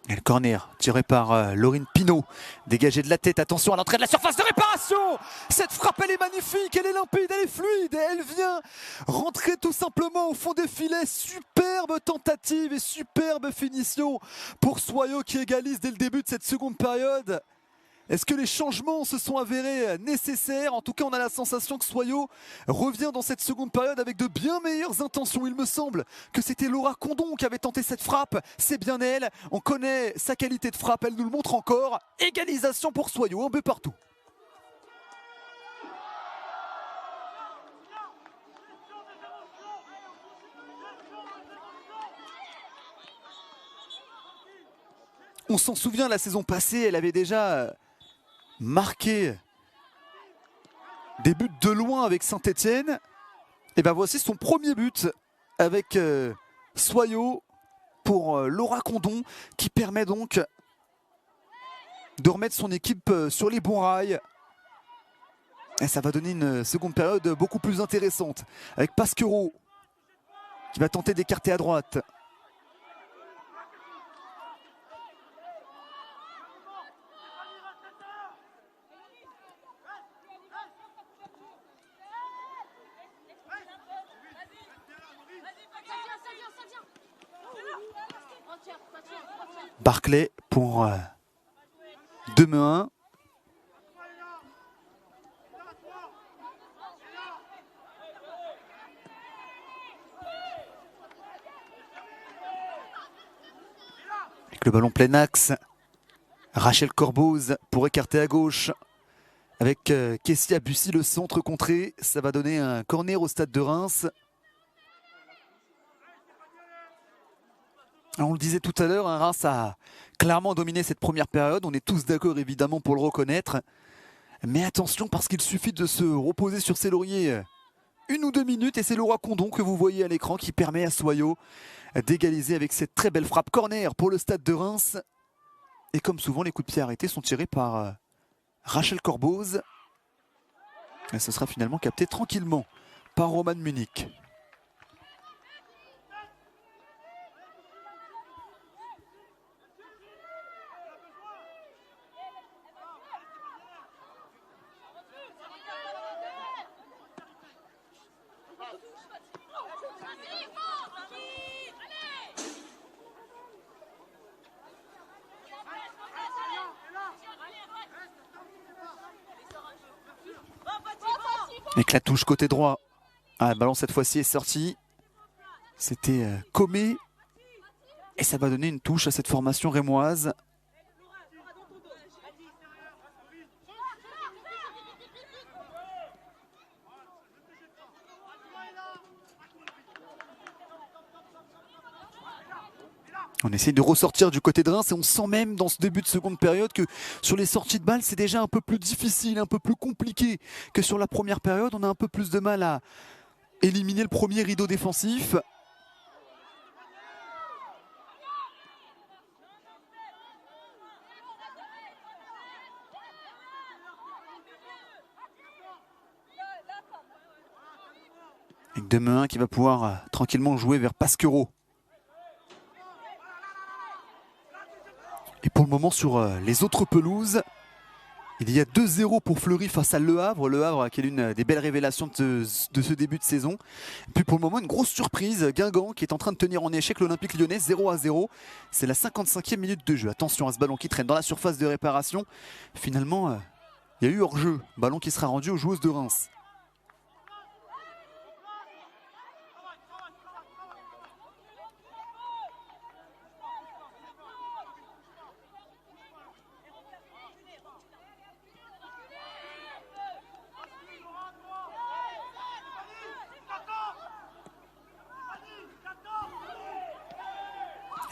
Speaker 1: Et le corner tiré par Laurine Pinault, dégagé de la tête, attention à l'entrée de la surface de réparation. Cette frappe elle est magnifique, elle est limpide, elle est fluide, elle vient rentrer tout simplement au fond des filets. Superbe tentative et superbe finition pour Soyaux qui égalise dès le début de cette seconde période. Est-ce que les changements se sont avérés nécessaires? En tout cas, on a la sensation que Soyaux revient dans cette seconde période avec de bien meilleures intentions. Il me semble que c'était Laura Condon qui avait tenté cette frappe. C'est bien elle. On connaît sa qualité de frappe. Elle nous le montre encore. Égalisation pour Soyaux. Un but partout. On s'en souvient, la saison passée, elle avait déjà marqué des buts de loin avec Saint-Etienne. Et ben voici son premier but avec Soyaux pour Laura Condon qui permet donc de remettre son équipe sur les bons rails. Et ça va donner une seconde période beaucoup plus intéressante avec Pasquero qui va tenter d'écarter à droite. Barclay pour 2-1. le ballon plein axe. Rachel Corboz pour écarter à gauche. Avec Kessia Bussy, le centre contré. Ça va donner un corner au stade de Reims. On le disait tout à l'heure, Reims a clairement dominé cette première période. On est tous d'accord évidemment pour le reconnaître. Mais attention parce qu'il suffit de se reposer sur ses lauriers 1 ou 2 minutes et c'est Laura Condon que vous voyez à l'écran qui permet à Soyaux d'égaliser avec cette très belle frappe corner pour le stade de Reims. Et comme souvent, les coups de pied arrêtés sont tirés par Rachel Corboz. Et ce sera finalement capté tranquillement par Roman Munich. Avec la touche côté droit. Ah, le ballon cette fois-ci est sorti. C'était Comé. Et ça va donner une touche à cette formation rémoise. On essaie de ressortir du côté de Reims et on sent même dans ce début de seconde période que sur les sorties de balles, c'est déjà un peu plus difficile, un peu plus compliqué que sur la première période. On a un peu plus de mal à éliminer le premier rideau défensif. Avec Demeun qui va pouvoir tranquillement jouer vers Pasquereau. Et pour le moment, sur les autres pelouses, il y a 2-0 pour Fleury face à Le Havre. Le Havre qui est l'une des belles révélations de ce début de saison. Et puis pour le moment, une grosse surprise, Guingamp qui est en train de tenir en échec l'Olympique Lyonnais 0-0. C'est la 55e minute de jeu. Attention à ce ballon qui traîne dans la surface de réparation. Finalement, il y a eu hors-jeu. Ballon qui sera rendu aux joueuses de Reims.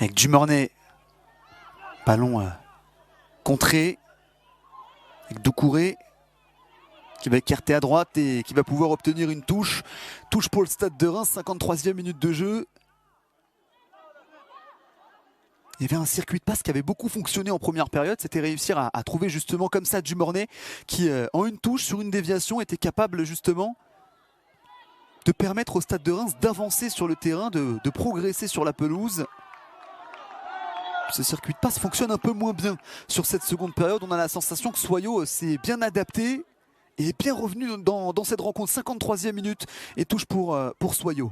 Speaker 1: Avec Dumornay, ballon contré, avec Doucouré qui va écarter à droite et qui va pouvoir obtenir une touche. Touche pour le stade de Reims, 53e minute de jeu. Il y avait un circuit de passe qui avait beaucoup fonctionné en première période, c'était réussir à trouver justement comme ça Dumornay qui en une touche sur une déviation était capable justement de permettre au stade de Reims d'avancer sur le terrain, de progresser sur la pelouse. Ce circuit de passe fonctionne un peu moins bien sur cette seconde période. On a la sensation que Soyaux s'est bien adapté et est bien revenu dans cette rencontre. 53e minute et touche pour Soyaux.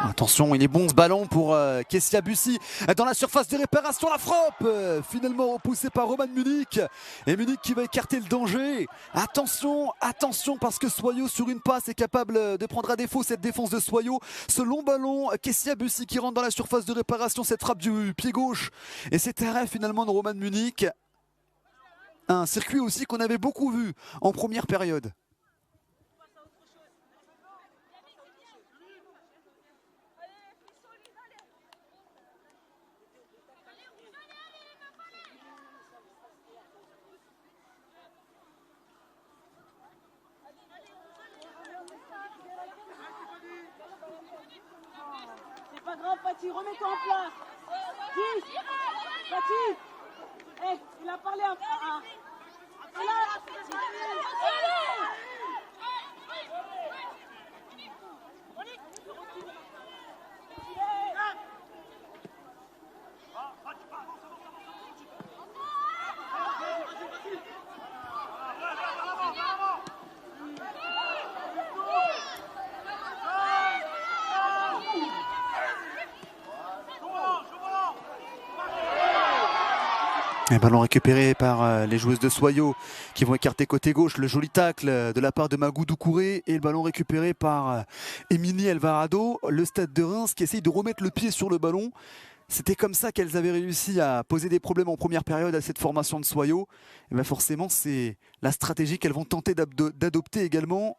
Speaker 1: Attention, il est bon ce ballon pour Kessia Bussy dans la surface de réparation, la frappe finalement repoussée par Roman Munich et Munich qui va écarter le danger. Attention, attention parce que Soyaux sur une passe est capable de prendre à défaut cette défense de Soyaux. Ce long ballon, Kessia Bussy qui rentre dans la surface de réparation, cette frappe du pied gauche et cet arrêt finalement de Roman Munich. Un circuit aussi qu'on avait beaucoup vu en première période.
Speaker 2: C'est pas grave, Fatih, remets-toi en place. Fatih, hey, il a parlé à...
Speaker 1: Un ballon récupéré par les joueuses de Soyo qui vont écarter côté gauche. Le joli tacle de la part de Magou Doucouré et le ballon récupéré par Émilie Alvarado. Le Stade de Reims qui essaye de remettre le pied sur le ballon. C'était comme ça qu'elles avaient réussi à poser des problèmes en première période à cette formation de Soyo. Et bien forcément, c'est la stratégie qu'elles vont tenter d'adopter également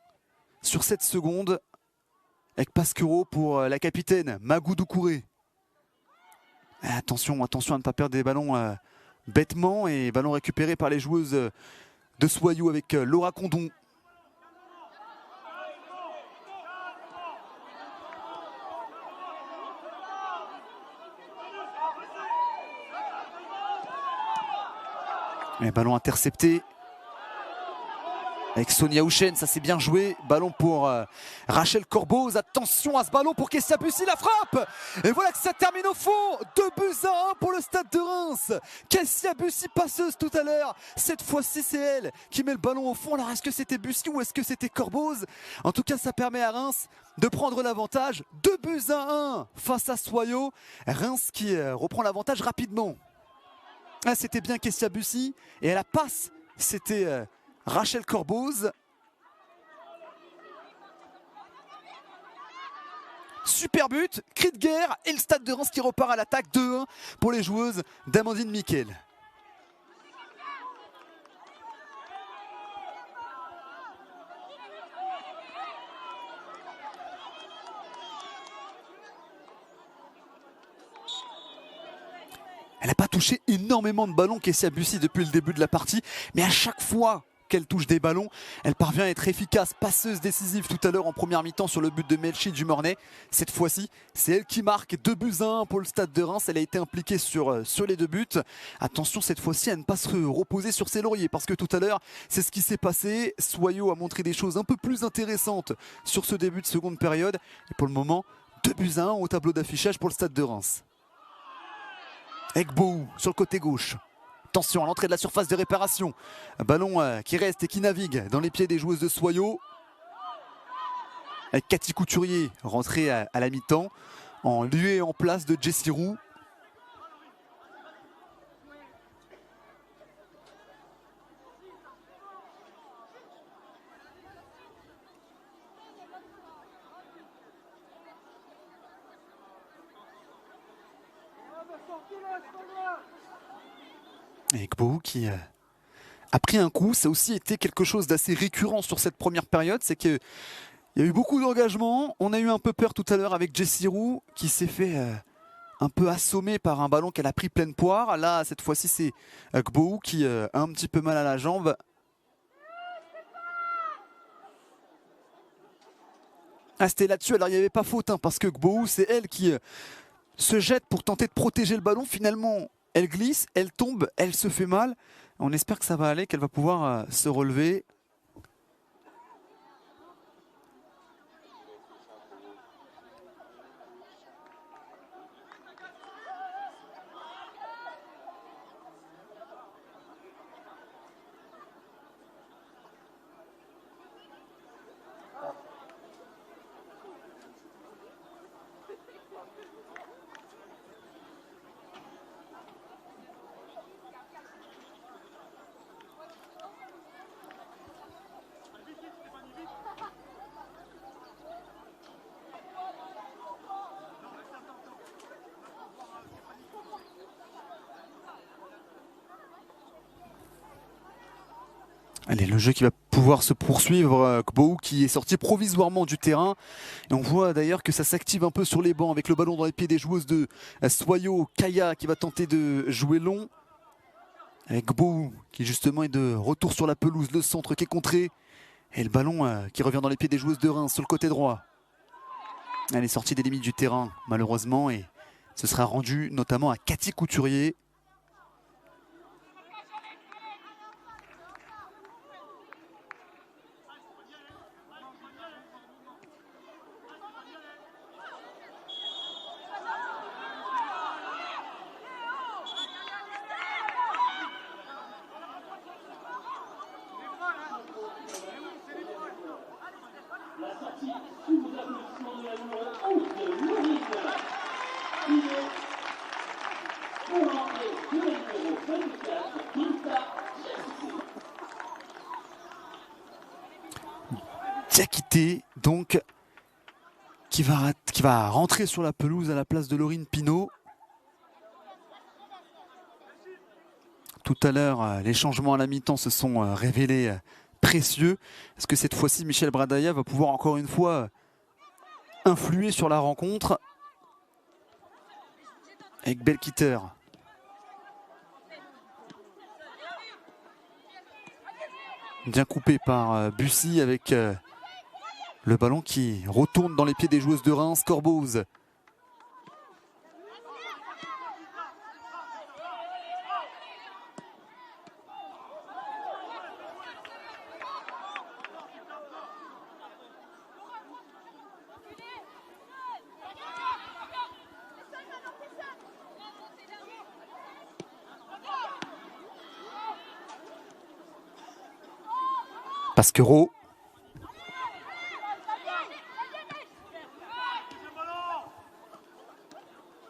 Speaker 1: sur cette seconde. Avec Pasquero pour la capitaine Magou Doucouré. Attention, attention à ne pas perdre des ballons bêtement, et ballon récupéré par les joueuses de Soyo avec Laura Condon. Et ballon intercepté avec Sonia Houchen, ça s'est bien joué. Ballon pour Rachel Corboz. Attention à ce ballon pour Kessia Bussy, la frappe. Et voilà que ça termine au fond. 2-1 pour le Stade de Reims. Kessia Bussy, passeuse tout à l'heure. Cette fois-ci, c'est elle qui met le ballon au fond. Alors, est-ce que c'était Bussy ou est-ce que c'était Corboz? En tout cas, ça permet à Reims de prendre l'avantage. 2-1 face à Soyo. Reims qui reprend l'avantage rapidement. Ah, c'était bien Kessia Bussy. Et à la passe, c'était Rachel Corboz. Super but, cri de guerre, et le Stade de Reims qui repart à l'attaque. 2-1 pour les joueuses d'Amandine Miquel. Elle n'a pas touché énormément de ballons, Kessia Bussy, depuis le début de la partie, mais à chaque fois qu'elle touche des ballons, elle parvient à être efficace, passeuse décisive tout à l'heure en première mi-temps sur le but de Melchi Dumornay. Cette fois-ci, c'est elle qui marque. 2-1 pour le Stade de Reims. Elle a été impliquée sur les 2 buts. Attention cette fois-ci à ne pas se reposer sur ses lauriers, parce que tout à l'heure, c'est ce qui s'est passé. Soyo a montré des choses un peu plus intéressantes sur ce début de seconde période. Et pour le moment, 2-1 au tableau d'affichage pour le Stade de Reims. Egbo sur le côté gauche. Attention à l'entrée de la surface de réparation. Un ballon qui reste et qui navigue dans les pieds des joueuses de Soyo. Avec Cathy Couturier rentrée à la mi-temps en lieu et en place de Jessie Roux. Et Gbo qui a pris un coup. Ça a aussi été quelque chose d'assez récurrent sur cette première période. C'est qu'il y a eu beaucoup d'engagement. On a eu un peu peur tout à l'heure avec Jessie Roux qui s'est fait un peu assommer par un ballon qu'elle a pris pleine poire. Là, cette fois-ci, c'est Gbo qui a un petit peu mal à la jambe. Ah, c'était là-dessus. Alors, il n'y avait pas faute, hein, parce que Gbo, c'est elle qui se jette pour tenter de protéger le ballon. Finalement, elle glisse, elle tombe, elle se fait mal. On espère que ça va aller, qu'elle va pouvoir se relever. Allez, le jeu qui va pouvoir se poursuivre. Gbo qui est sorti provisoirement du terrain. Et on voit d'ailleurs que ça s'active un peu sur les bancs avec le ballon dans les pieds des joueuses de Soyo. Kaya qui va tenter de jouer long. Avec Gbo qui justement est de retour sur la pelouse. Le centre qui est contré. Et le ballon qui revient dans les pieds des joueuses de Reims sur le côté droit. Elle est sortie des limites du terrain malheureusement. Et ce sera rendu notamment à Cathy Couturier.
Speaker 4: La sortie sous l'applaudissement de la numéro 11 de Louise. Pour l'entrée.
Speaker 1: Diakité, donc, qui va rentrer sur la pelouse à la place de Laurine Pinault. Tout à l'heure, les changements à la mi-temps se sont révélés précieux. Est-ce que cette fois-ci, Michel Bradaya va pouvoir encore une fois influer sur la rencontre avec Belkiter? Bien coupé par Bussy avec le ballon qui retourne dans les pieds des joueuses de Reims. Corboz. Pasquero.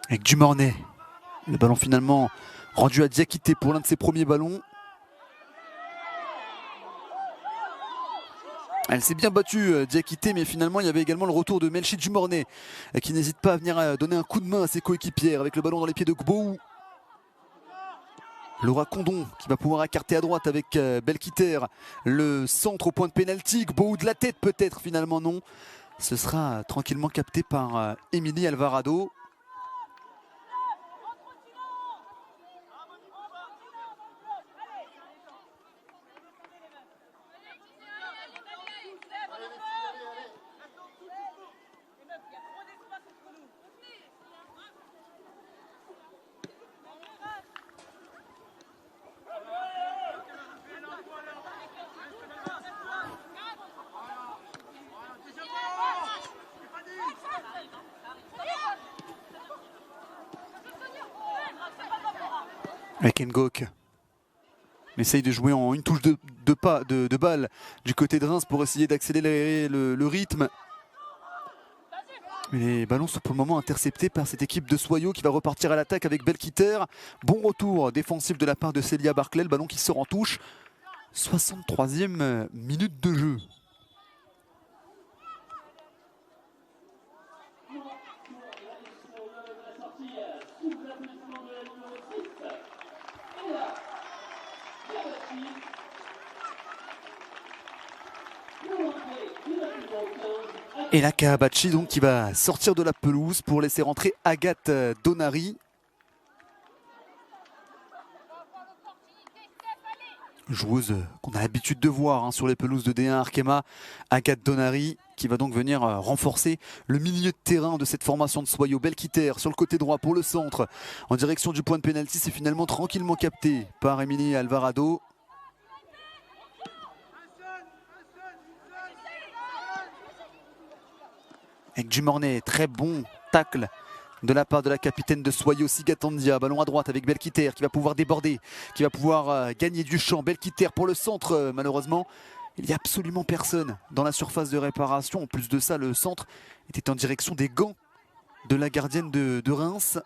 Speaker 1: Avec Dumornay. Le ballon finalement rendu à Diakité pour l'un de ses premiers ballons. Elle s'est bien battue, Diakité, mais finalement il y avait également le retour de Melchi Dumornay qui n'hésite pas à venir donner un coup de main à ses coéquipières avec le ballon dans les pieds de Gbou. Laura Condon qui va pouvoir écarter à droite avec Belkiter. Le centre au point de pénalty. Gbou de la tête peut-être, finalement non. Ce sera tranquillement capté par Émilie Alvarado. Avec Ngok. On essaye de jouer en une touche de balle du côté de Reims pour essayer d'accélérer le rythme. Mais les ballons sont pour le moment interceptés par cette équipe de Soyaux qui va repartir à l'attaque avec Belkiter. Bon retour défensif de la part de Célia Barclay. Le ballon qui sort en touche. 63e minute de jeu. Et la Kahabachi donc qui va sortir de la pelouse pour laisser rentrer Agathe Donary. Joueuse qu'on a l'habitude de voir sur les pelouses de D1 Arkema. Agathe Donary qui va donc venir renforcer le milieu de terrain de cette formation de Soyaux. Belkiter sur le côté droit pour le centre en direction du point de pénalty. C'est finalement tranquillement capté par Émilie Alvarado. Avec Dumornay, très bon tacle de la part de la capitaine de Soyaux, Sigatandia. Ballon à droite avec Belkiter qui va pouvoir déborder, qui va pouvoir gagner du champ. Belkiter pour le centre, malheureusement. Il n'y a absolument personne dans la surface de réparation. En plus de ça, le centre était en direction des gants de la gardienne de Reims.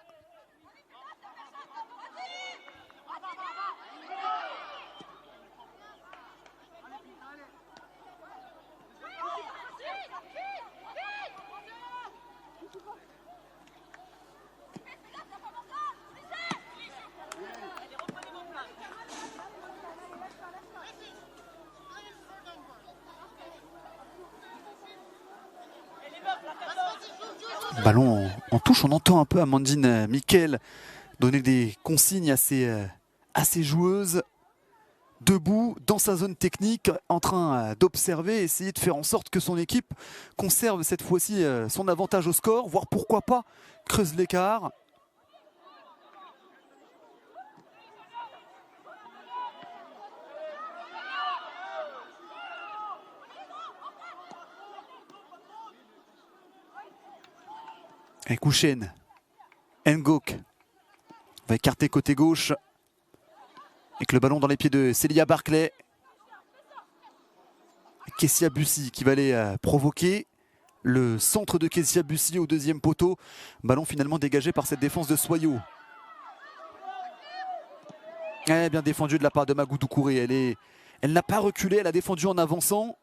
Speaker 1: Ballon en touche, on entend un peu Amandine Miquel donner des consignes à ses joueuses. Debout, dans sa zone technique, en train d'observer, essayer de faire en sorte que son équipe conserve cette fois-ci son avantage au score, voire pourquoi pas creuse l'écart. Et Kouchen, Ngok va écarter côté gauche avec le ballon dans les pieds de Célia Barclay. Kessia Bussy qui va aller provoquer le centre de Kessia Bussy au deuxième poteau. Ballon finalement dégagé par cette défense de Soyaux. Elle est bien défendue de la part de Magou Doucouré. Elle n'a pas reculé, elle a défendu en avançant.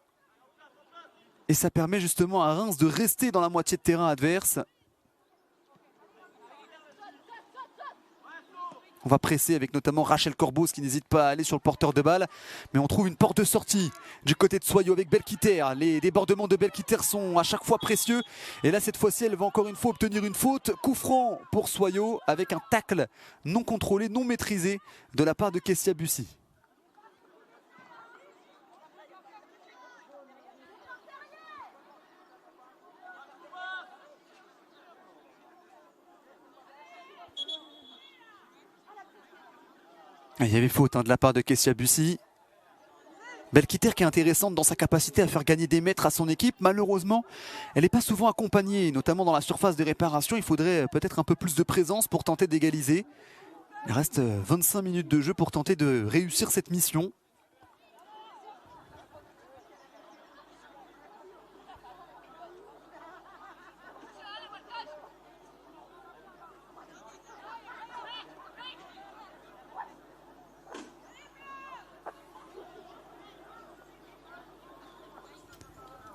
Speaker 1: Et ça permet justement à Reims de rester dans la moitié de terrain adverse. On va presser avec notamment Rachel Corbos qui n'hésite pas à aller sur le porteur de balle. Mais on trouve une porte de sortie du côté de Soyo avec Belkiter. Les débordements de Belkiter sont à chaque fois précieux. Et là, cette fois-ci, elle va encore une fois obtenir une faute. Coup franc pour Soyo avec un tacle non contrôlé, non maîtrisé de la part de Kessia Bussy. Il y avait faute de la part de Kessia Bussy. Belkiter qui est intéressante dans sa capacité à faire gagner des mètres à son équipe. Malheureusement, elle n'est pas souvent accompagnée, notamment dans la surface de réparation. Il faudrait peut-être un peu plus de présence pour tenter d'égaliser. Il reste 25 minutes de jeu pour tenter de réussir cette mission.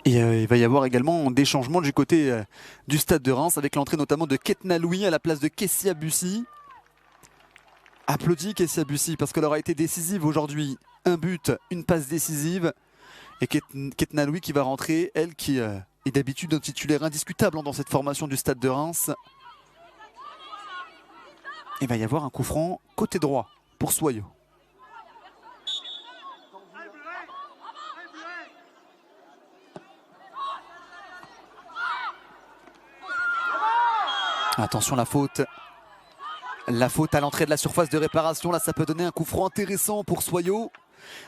Speaker 1: Et il va y avoir également des changements du côté du stade de Reims avec l'entrée notamment de Ketna Louis à la place de Kessia Bussy. Applaudit Kessia Bussy parce qu'elle aura été décisive aujourd'hui. Un but, une passe décisive. Et Ketna Louis qui va rentrer, elle qui est d'habitude un titulaire indiscutable dans cette formation du stade de Reims. Il va y avoir un coup franc côté droit pour Soyo. Attention la faute. La faute à l'entrée de la surface de réparation. Là, ça peut donner un coup franc intéressant pour Soyo.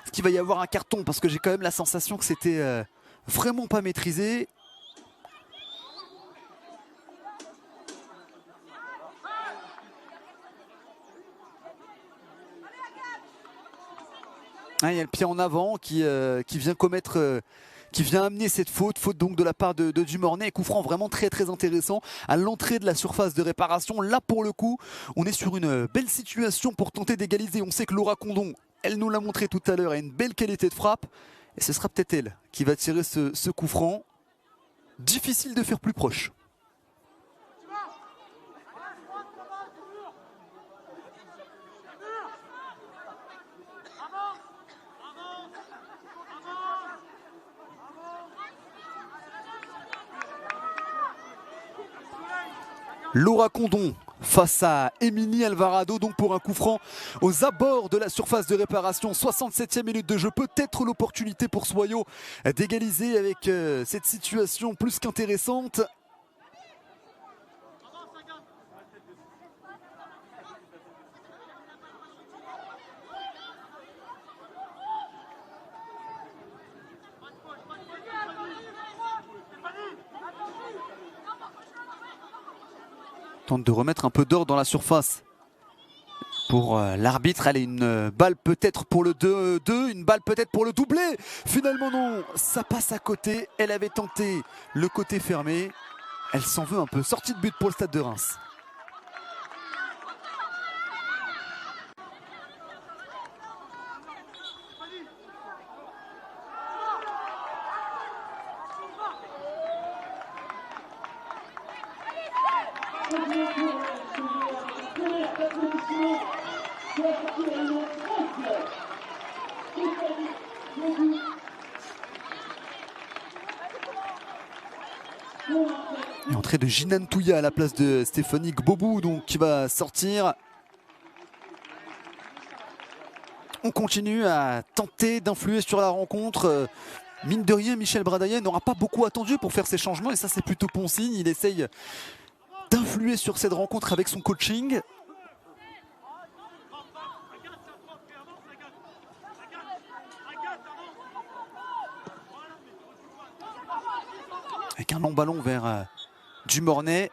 Speaker 1: Est-ce qu'il va y avoir un carton? Parce que j'ai quand même la sensation que c'était vraiment pas maîtrisé. Ah, il y a le pied en avant qui vient commettre... qui vient amener cette faute donc de la part de Dumornay. Coup franc vraiment très très intéressant à l'entrée de la surface de réparation. Là pour le coup, on est sur une belle situation pour tenter d'égaliser. On sait que Laura Condon, elle nous l'a montré tout à l'heure, a une belle qualité de frappe. Et ce sera peut-être elle qui va tirer ce coup franc. Difficile de faire plus proche. Laura Condon face à Émilie Alvarado, donc pour un coup franc aux abords de la surface de réparation. 67e minute de jeu, peut-être l'opportunité pour Soyo d'égaliser avec cette situation plus qu'intéressante. Tente de remettre un peu d'ordre dans la surface. Pour l'arbitre, elle est une balle peut-être pour le 2-2, une balle peut-être pour le doublé. Finalement non, ça passe à côté. Elle avait tenté le côté fermé. Elle s'en veut un peu. Sortie de but pour le stade de Reims. Et entrée de Jinan Touya à la place de Stéphanie Gbobou, donc qui va sortir. On continue à tenter d'influer sur la rencontre. Mine de rien, Michel Bradaillet n'aura pas beaucoup attendu pour faire ces changements et ça c'est plutôt bon signe. Il essaye d'influer sur cette rencontre avec son coaching. Avec un long ballon vers Dumornay.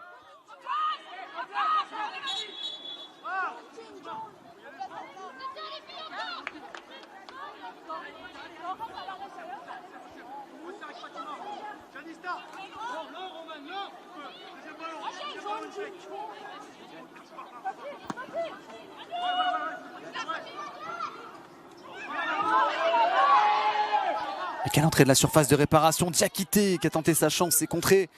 Speaker 1: Quelle entrée de la surface de réparation. Diakité qui a tenté sa chance, c'est contré.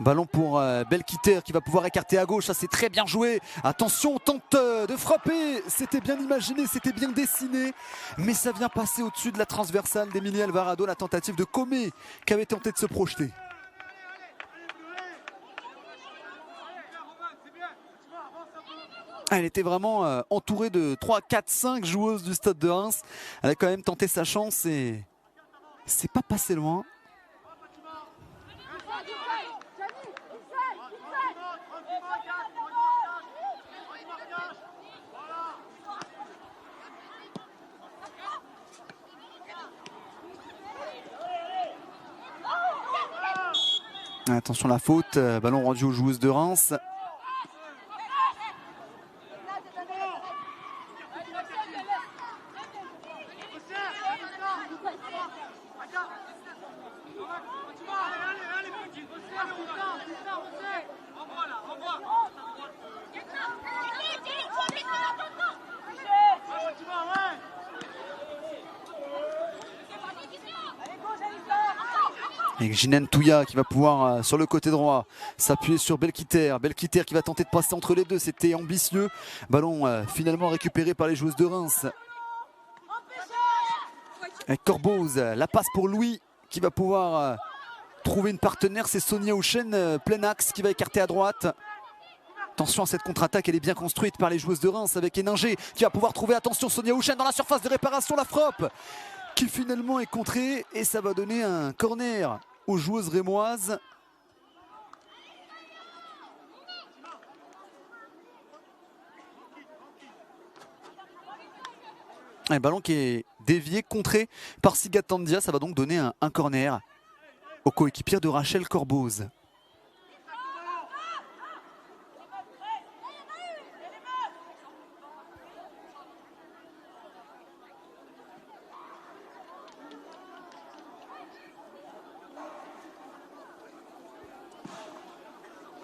Speaker 1: Ballon pour Belkiter qui va pouvoir écarter à gauche, ça c'est très bien joué. Attention, tente de frapper, c'était bien imaginé, c'était bien dessiné. Mais ça vient passer au-dessus de la transversale d'Emilien Alvarado, la tentative de Comé qui avait tenté de se projeter. Elle était vraiment entourée de 3, 4, 5 joueuses du Stade de Reims. Elle a quand même tenté sa chance et c'est pas passé loin. Attention la faute, ballon rendu aux joueuses de Reims. Avec Jinen Touya qui va pouvoir sur le côté droit s'appuyer sur Belkiter. Belkiter qui va tenter de passer entre les deux, c'était ambitieux. Ballon finalement récupéré par les joueuses de Reims. Avec Corboz, la passe pour Louis qui va pouvoir trouver une partenaire, c'est Sonia Houchen, plein axe qui va écarter à droite. Attention à cette contre-attaque, elle est bien construite par les joueuses de Reims avec Héninger qui va pouvoir trouver, attention Sonia Houchen dans la surface de réparation, la frappe qui finalement est contrée et ça va donner un corner aux joueuses rémoises. Un ballon qui est dévié, contré par Sigatandia, ça va donc donner un corner aux coéquipiers de Rachel Corboz.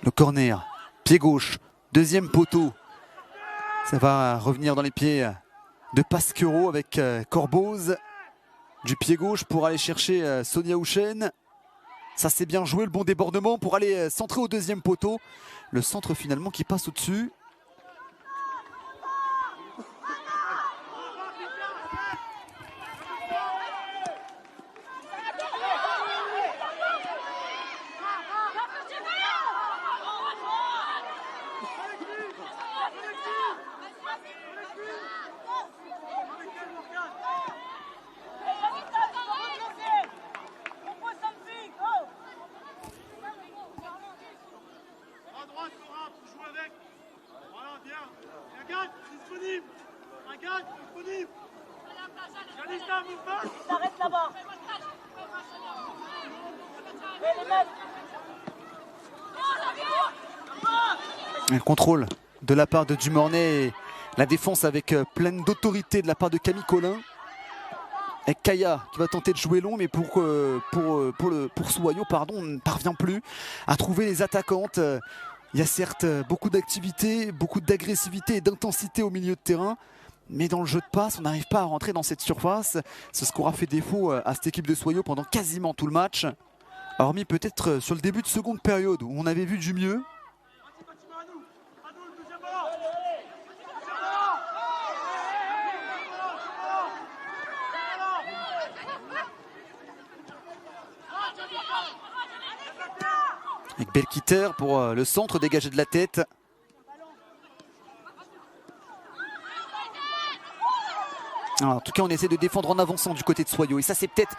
Speaker 1: Le corner, pied gauche, deuxième poteau. Ça va revenir dans les pieds de Pasquero avec Corboz. Du pied gauche pour aller chercher Sonia Houchen. Ça c'est bien joué, le bon débordement pour aller centrer au deuxième poteau. Le centre finalement qui passe au-dessus. Un contrôle de la part de Dumornay, la défense avec pleine d'autorité de la part de Camille Collin. Et Kaya qui va tenter de jouer long, mais pour Soyo, on ne parvient plus à trouver les attaquantes. Il y a certes beaucoup d'activité, beaucoup d'agressivité et d'intensité au milieu de terrain, mais dans le jeu de passe, on n'arrive pas à rentrer dans cette surface. C'est ce qu'aura fait défaut à cette équipe de Soyo pendant quasiment tout le match. Hormis peut-être sur le début de seconde période où on avait vu du mieux. Avec Belkiter pour le centre dégagé de la tête. Alors, en tout cas, on essaie de défendre en avançant du côté de Soyo. Et ça, c'est peut-être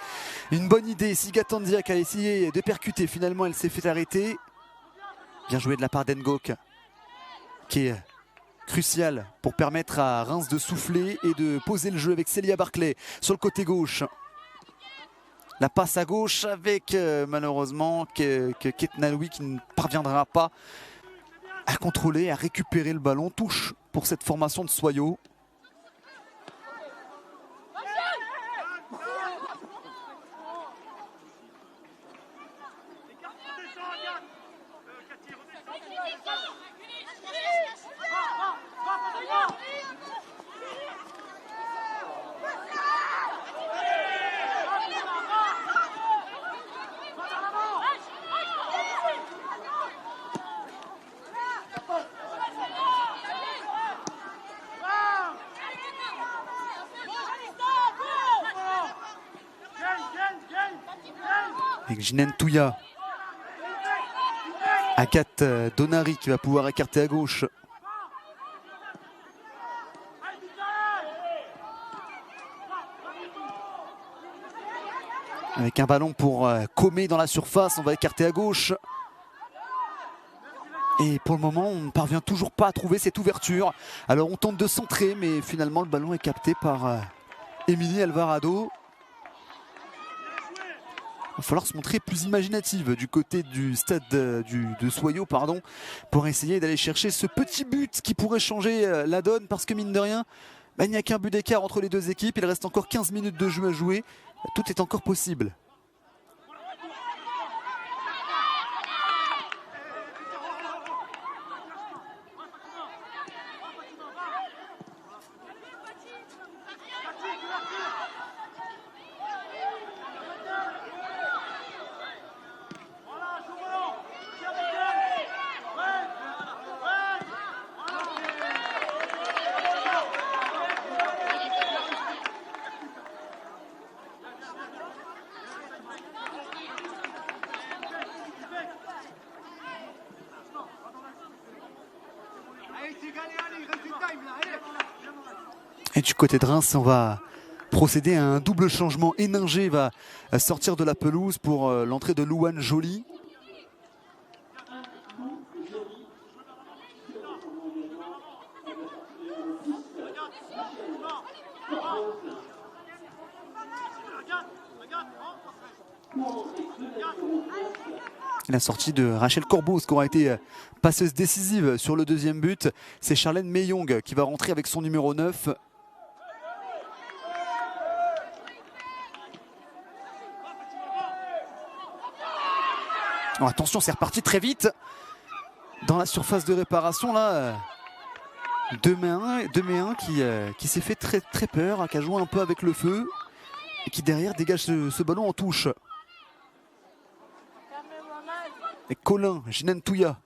Speaker 1: une bonne idée. Sigatandia qui a essayé de percuter. Finalement, elle s'est fait arrêter. Bien joué de la part d'Engok, qui est crucial pour permettre à Reims de souffler et de poser le jeu avec Célia Barclay sur le côté gauche. La passe à gauche avec malheureusement Ketnaloui qui ne parviendra pas à contrôler, à récupérer le ballon. Touche pour cette formation de Soyo. Avec Jinen Touya. Agathe Donary qui va pouvoir écarter à gauche. Avec un ballon pour Comé dans la surface, on va écarter à gauche. Et pour le moment, on ne parvient toujours pas à trouver cette ouverture. Alors on tente de centrer, mais finalement le ballon est capté par Émilie Alvarado. Il va falloir se montrer plus imaginative du côté du stade de Soyaux, pardon, pour essayer d'aller chercher ce petit but qui pourrait changer la donne, parce que mine de rien, il n'y a qu'un but d'écart entre les deux équipes. Il reste encore 15 minutes de jeu à jouer. Tout est encore possible. Et du côté de Reims, on va procéder à un double changement. Héninger va sortir de la pelouse pour l'entrée de Louane Joly. La sortie de Rachel Corbeau, qui aura été passeuse décisive sur le deuxième but. C'est Charlène Meyong qui va rentrer avec son numéro 9. Oh, attention, c'est reparti très vite dans la surface de réparation là. 2-1 qui s'est fait très peur, qui a joué un peu avec le feu et qui derrière dégage ce ballon en touche. Et Colin, Jinen Touya.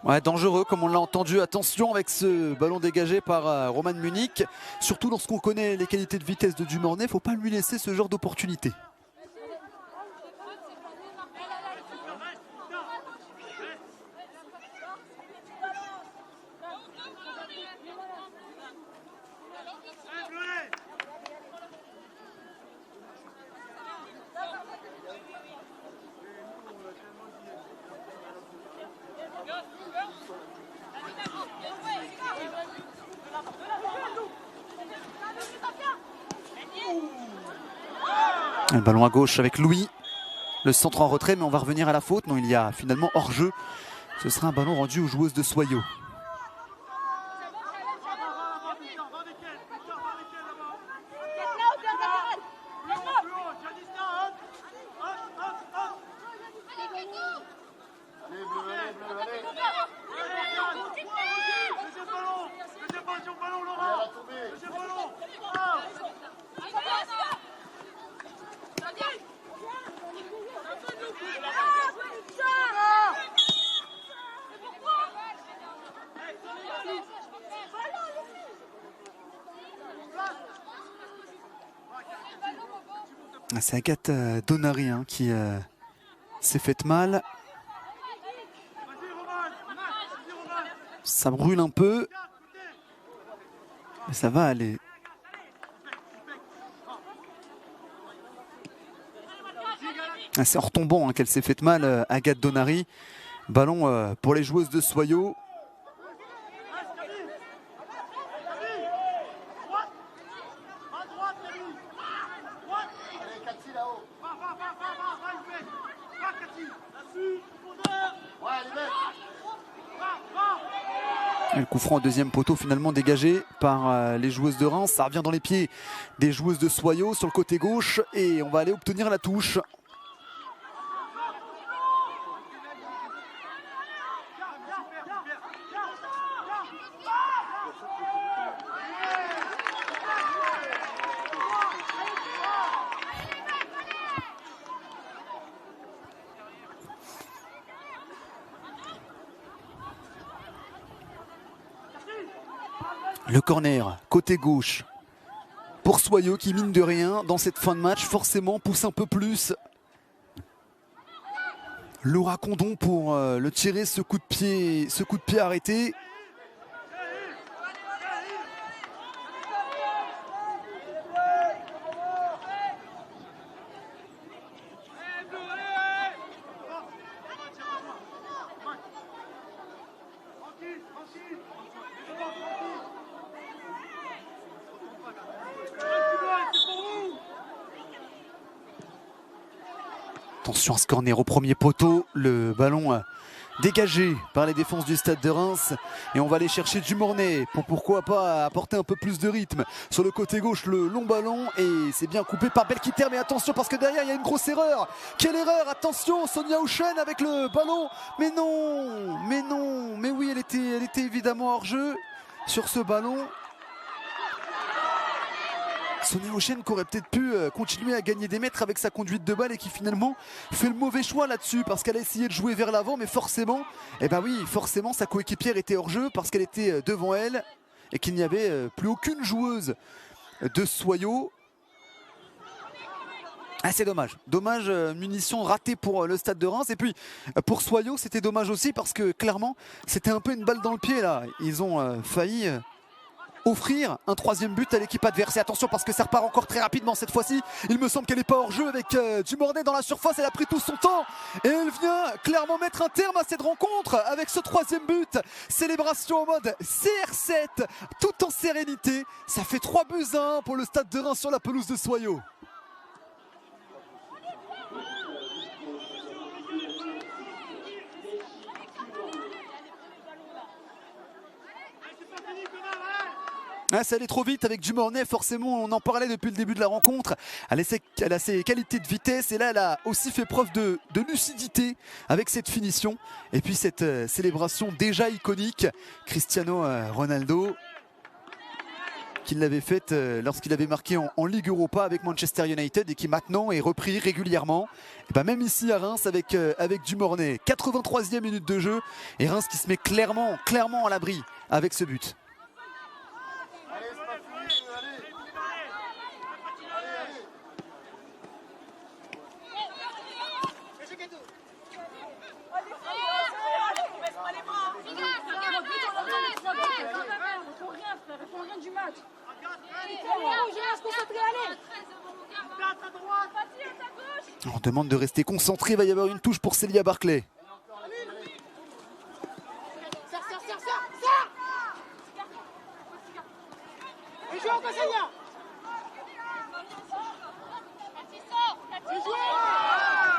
Speaker 1: Ouais, dangereux comme on l'a entendu. Attention avec ce ballon dégagé par Roman Munich. Surtout lorsqu'on connaît les qualités de vitesse de Dumornay, il ne faut pas lui laisser ce genre d'opportunité. Le ballon à gauche avec Louis. Le centre en retrait, mais on va revenir à la faute. Non, il y a finalement hors-jeu. Ce sera un ballon rendu aux joueuses de Soyaux. C'est Agathe Donary qui s'est faite mal. Ça brûle un peu. Mais ça va aller. C'est en retombant qu'elle s'est faite mal, Agathe Donary. Ballon pour les joueuses de Soyaux. Le coup franc au deuxième poteau finalement dégagé par les joueuses de Reims. Ça revient dans les pieds des joueuses de Soyaux sur le côté gauche et on va aller obtenir la touche. Le corner, côté gauche, pour Soyaux qui, mine de rien, dans cette fin de match, forcément pousse un peu plus. Laura Condon pour le tirer, ce coup de pied arrêté. Attention à ce corner au premier poteau, le ballon dégagé par les défenses du Stade de Reims et on va aller chercher Dumornay pour pourquoi pas apporter un peu plus de rythme sur le côté gauche, le long ballon, et c'est bien coupé par Belkiter, mais attention parce que derrière il y a une grosse erreur. Quelle erreur! Attention, Sonia Houchen avec le ballon, mais non, mais oui, elle était évidemment hors jeu sur ce ballon. Sonia Houchen qui aurait peut-être pu continuer à gagner des mètres avec sa conduite de balle et qui finalement fait le mauvais choix là-dessus parce qu'elle a essayé de jouer vers l'avant, mais forcément, forcément sa coéquipière était hors jeu parce qu'elle était devant elle et qu'il n'y avait plus aucune joueuse de Soyaux. Ah, c'est dommage, munition ratée pour le Stade de Reims, et puis pour Soyaux c'était dommage aussi parce que clairement c'était un peu une balle dans le pied là, ils ont failli offrir un troisième but à l'équipe adverse. Et attention parce que ça repart encore très rapidement cette fois-ci. Il me semble qu'elle n'est pas hors jeu avec Dumornay dans la surface. Elle a pris tout son temps et elle vient clairement mettre un terme à cette rencontre avec ce troisième but. Célébration en mode CR7 tout en sérénité. Ça fait 3-1 pour le Stade de Reims sur la pelouse de Soyaux. Ah, ça allait trop vite avec Dumornay, forcément on en parlait depuis le début de la rencontre. Elle a ses qualités de vitesse et là elle a aussi fait preuve de lucidité avec cette finition. Et puis cette célébration déjà iconique, Cristiano Ronaldo, qu'il l'avait faite lorsqu'il avait marqué en Ligue Europa avec Manchester United et qui maintenant est repris régulièrement. Et ben même ici à Reims avec Dumornay. 83e minute de jeu et Reims qui se met clairement à l'abri avec ce but. On demande de rester concentré, il va y avoir une touche pour Célia Barclay.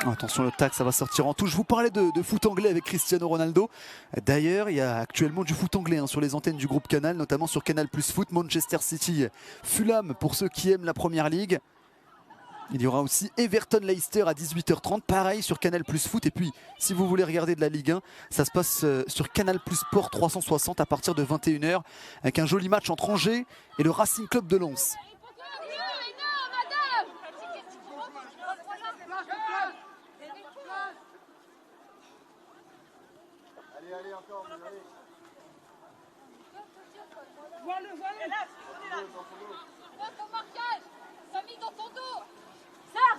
Speaker 1: Attention le tac, ça va sortir en touche. Je vous parlais de foot anglais avec Cristiano Ronaldo. D'ailleurs, il y a actuellement du foot anglais sur les antennes du groupe Canal, notamment sur Canal Plus Foot, Manchester City, Fulham pour ceux qui aiment la Première Ligue. Il y aura aussi Everton-Leicester à 18h30, pareil sur Canal Plus Foot. Et puis, si vous voulez regarder de la Ligue 1, ça se passe sur Canal Plus Sport 360 à partir de 21h, avec un joli match entre Angers et le Racing Club de Lens.
Speaker 2: Allez, encore, allez.
Speaker 3: Vois-le. Vois ton marquage. Samy dans ton dos. Serre.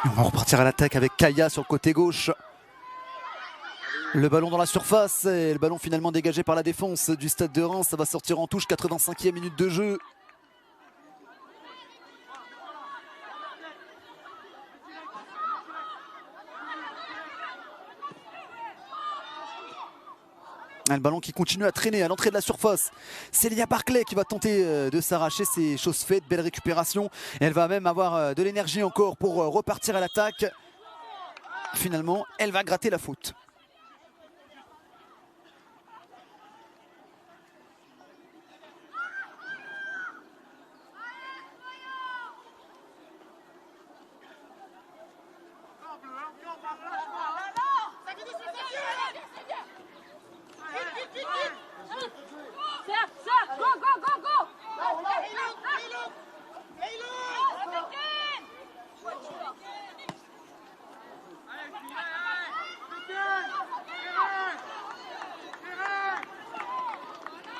Speaker 1: On va repartir à l'attaque avec Kaya sur le côté gauche. Le ballon dans la surface et le ballon finalement dégagé par la défense du Stade de Reims. Ça va sortir en touche, 85e minute de jeu. Le ballon qui continue à traîner à l'entrée de la surface. Célia Barclay qui va tenter de s'arracher, c'est chose faite, belle récupération. Et elle va même avoir de l'énergie encore pour repartir à l'attaque. Finalement, elle va gratter la faute.
Speaker 3: Go!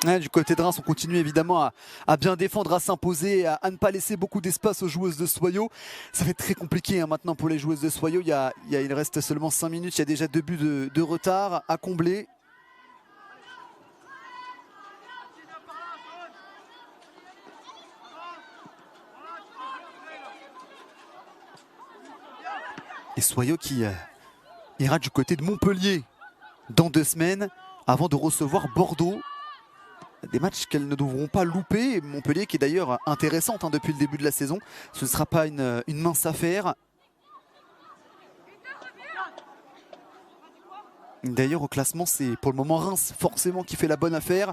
Speaker 1: Ouais, du côté de Reims, on continue évidemment à bien défendre, à s'imposer, à ne pas laisser beaucoup d'espace aux joueuses de Soyaux. Ça va être très compliqué maintenant pour les joueuses de Soyaux. Il reste seulement 5 minutes, il y a déjà 2 buts de retard à combler. Et Soyaux qui ira du côté de Montpellier dans 2 semaines avant de recevoir Bordeaux. Des matchs qu'elles ne devront pas louper. Montpellier qui est d'ailleurs intéressante depuis le début de la saison. Ce ne sera pas une mince affaire. D'ailleurs au classement c'est pour le moment Reims forcément qui fait la bonne affaire.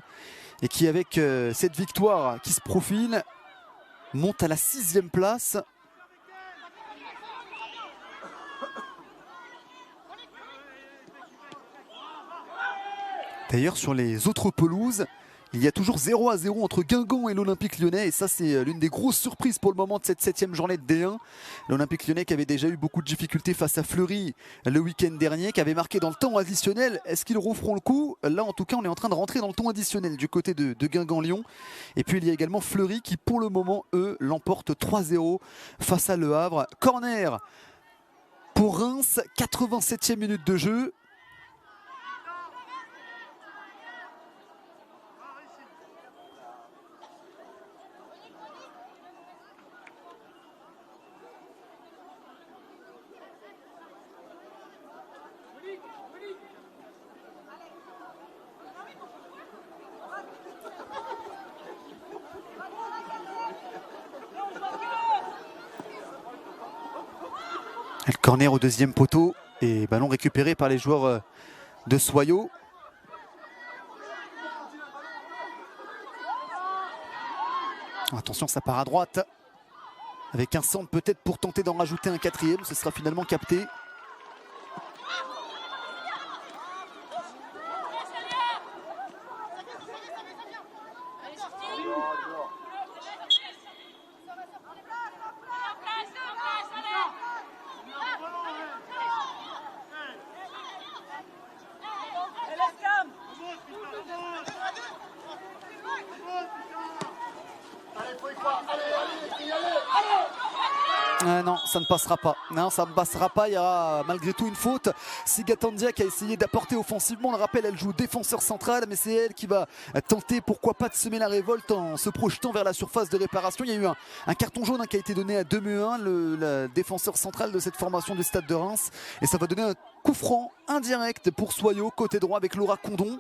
Speaker 1: Et qui avec cette victoire qui se profile monte à la 6e place. D'ailleurs sur les autres pelouses, il y a toujours 0-0 entre Guingamp et l'Olympique Lyonnais. Et ça, c'est l'une des grosses surprises pour le moment de cette 7e journée de D1. L'Olympique Lyonnais qui avait déjà eu beaucoup de difficultés face à Fleury le week-end dernier, qui avait marqué dans le temps additionnel. Est-ce qu'ils referont le coup? Là, en tout cas, on est en train de rentrer dans le temps additionnel du côté de Guingamp-Lyon. Et puis, il y a également Fleury qui, pour le moment, eux, l'emportent 3-0 face à Le Havre. Corner pour Reims, 87e minute de jeu. Le corner au 2e poteau et ballon récupéré par les joueurs de Soyaux. Attention, ça part à droite. Avec un centre peut-être pour tenter d'en rajouter un 4e. Ce sera finalement capté. Non, ça ne passera pas. Non, ça ne passera pas. Il y aura malgré tout une faute. Sigatandia qui a essayé d'apporter offensivement. On le rappelle, elle joue défenseur central, mais c'est elle qui va tenter, pourquoi pas, de semer la révolte en se projetant vers la surface de réparation. Il y a eu un carton jaune qui a été donné à 2-1, le défenseur central de cette formation du Stade de Reims. Et ça va donner un coup franc indirect pour Soyaux, côté droit avec Laura Condon.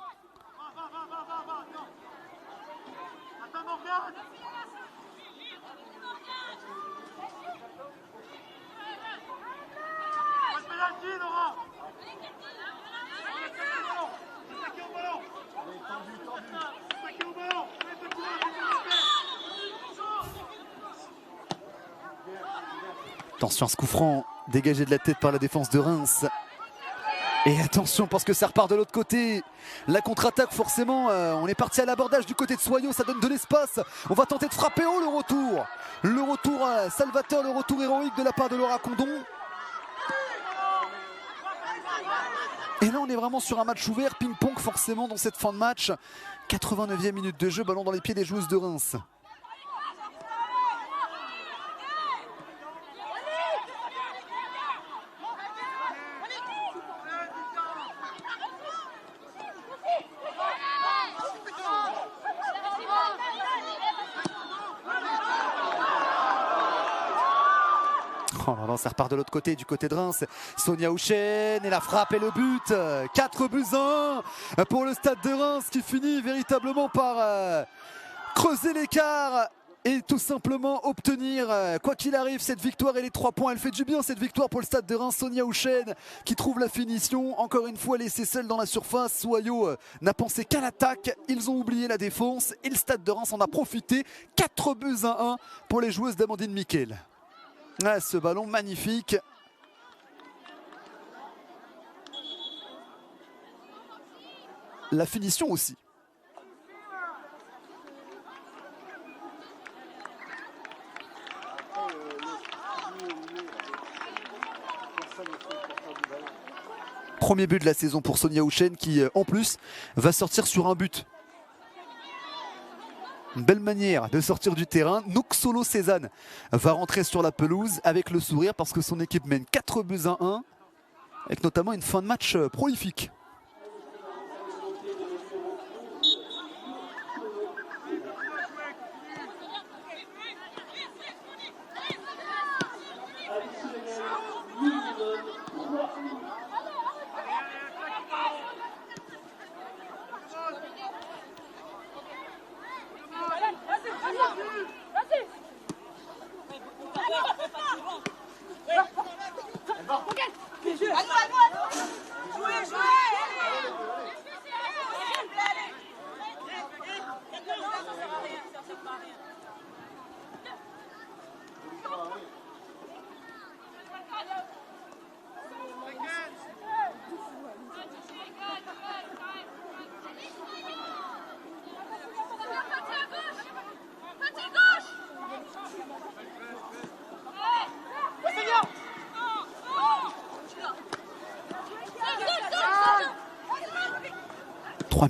Speaker 1: Attention à ce coup franc dégagé de la tête par la défense de Reims. Et attention parce que ça repart de l'autre côté. La contre-attaque forcément, on est parti à l'abordage du côté de Soyaux, ça donne de l'espace. On va tenter de frapper haut le retour. Le retour salvateur, le retour héroïque de la part de Laura Condon. Et là on est vraiment sur un match ouvert, ping-pong forcément dans cette fin de match. 89e minute de jeu, ballon dans les pieds des joueuses de Reims. Oh là là, ça repart de l'autre côté, du côté de Reims. Sonia Houchen et la frappe et le but. 4-1 pour le Stade de Reims qui finit véritablement par creuser l'écart et tout simplement obtenir, quoi qu'il arrive, cette victoire et les 3 points. Elle fait du bien cette victoire pour le Stade de Reims. Sonia Houchen qui trouve la finition. Encore une fois laissée seule dans la surface. Soyaux n'a pensé qu'à l'attaque. Ils ont oublié la défense et le Stade de Reims en a profité. 4-1 pour les joueuses d'Amandine Miquel. Ah, ce ballon magnifique. La finition aussi. Premier but de la saison pour Sonia Houchen qui en plus va sortir sur un but. Une belle manière de sortir du terrain. Noxolo Cézanne va rentrer sur la pelouse avec le sourire parce que son équipe mène 4-1, avec notamment une fin de match prolifique.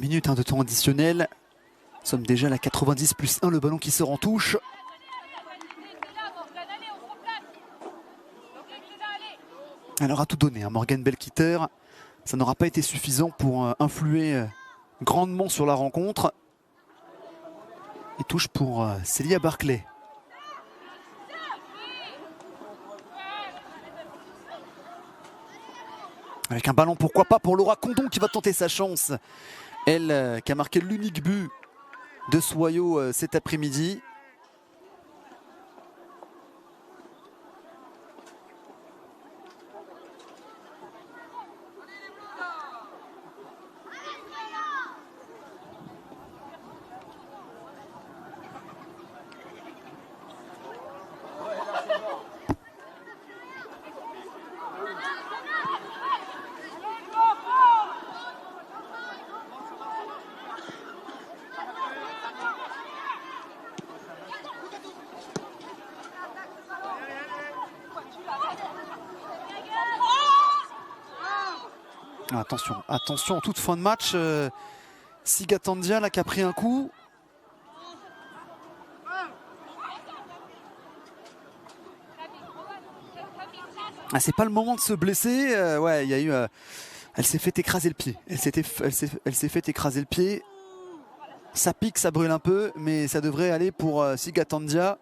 Speaker 1: Minutes de temps additionnel. Nous sommes déjà à la 90+1, le ballon qui sort en touche. Alors à tout donner, Morgan Belkiter, ça n'aura pas été suffisant pour influer grandement sur la rencontre. Et touche pour Célia Barclay. Avec un ballon, pourquoi pas, pour Laura Condon qui va tenter sa chance. Elle qui a marqué l'unique but de Soyo cet après-midi. Attention, attention en toute fin de match, Sigatandia là qui a pris un coup. Ah, c'est pas le moment de se blesser. Ouais, il y a eu. Elle s'est fait écraser le pied. Elle s'est fait écraser le pied. Ça pique, ça brûle un peu, mais ça devrait aller pour Sigatandia.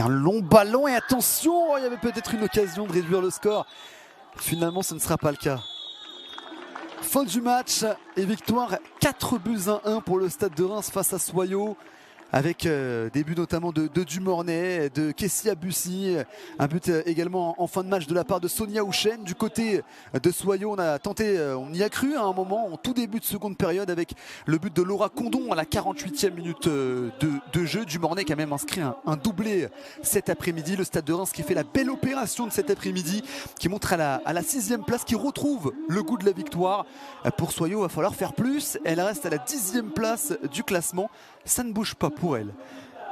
Speaker 1: Un long ballon et attention, il y avait peut-être une occasion de réduire le score. Finalement, ce ne sera pas le cas. Fin du match et victoire 4-1 pour le Stade de Reims face à Soyo. Avec des buts notamment de Dumornay, de Kessia Bussy, un but également en fin de match de la part de Sonia Houchen. Du côté de Soyo, on a tenté, on y a cru à un moment, en tout début de seconde période, avec le but de Laura Condon à la 48e minute de jeu. Dumornay qui a même inscrit un doublé cet après-midi. Le Stade de Reims qui fait la belle opération de cet après-midi, qui montre à la 6e place, qui retrouve le goût de la victoire. Pour Soyo, il va falloir faire plus. Elle reste à la 10e place du classement. Ça ne bouge pas pour elle.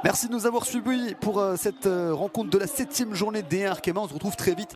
Speaker 1: Merci de nous avoir suivis pour cette rencontre de la 7e journée D1 Arkema. On se retrouve très vite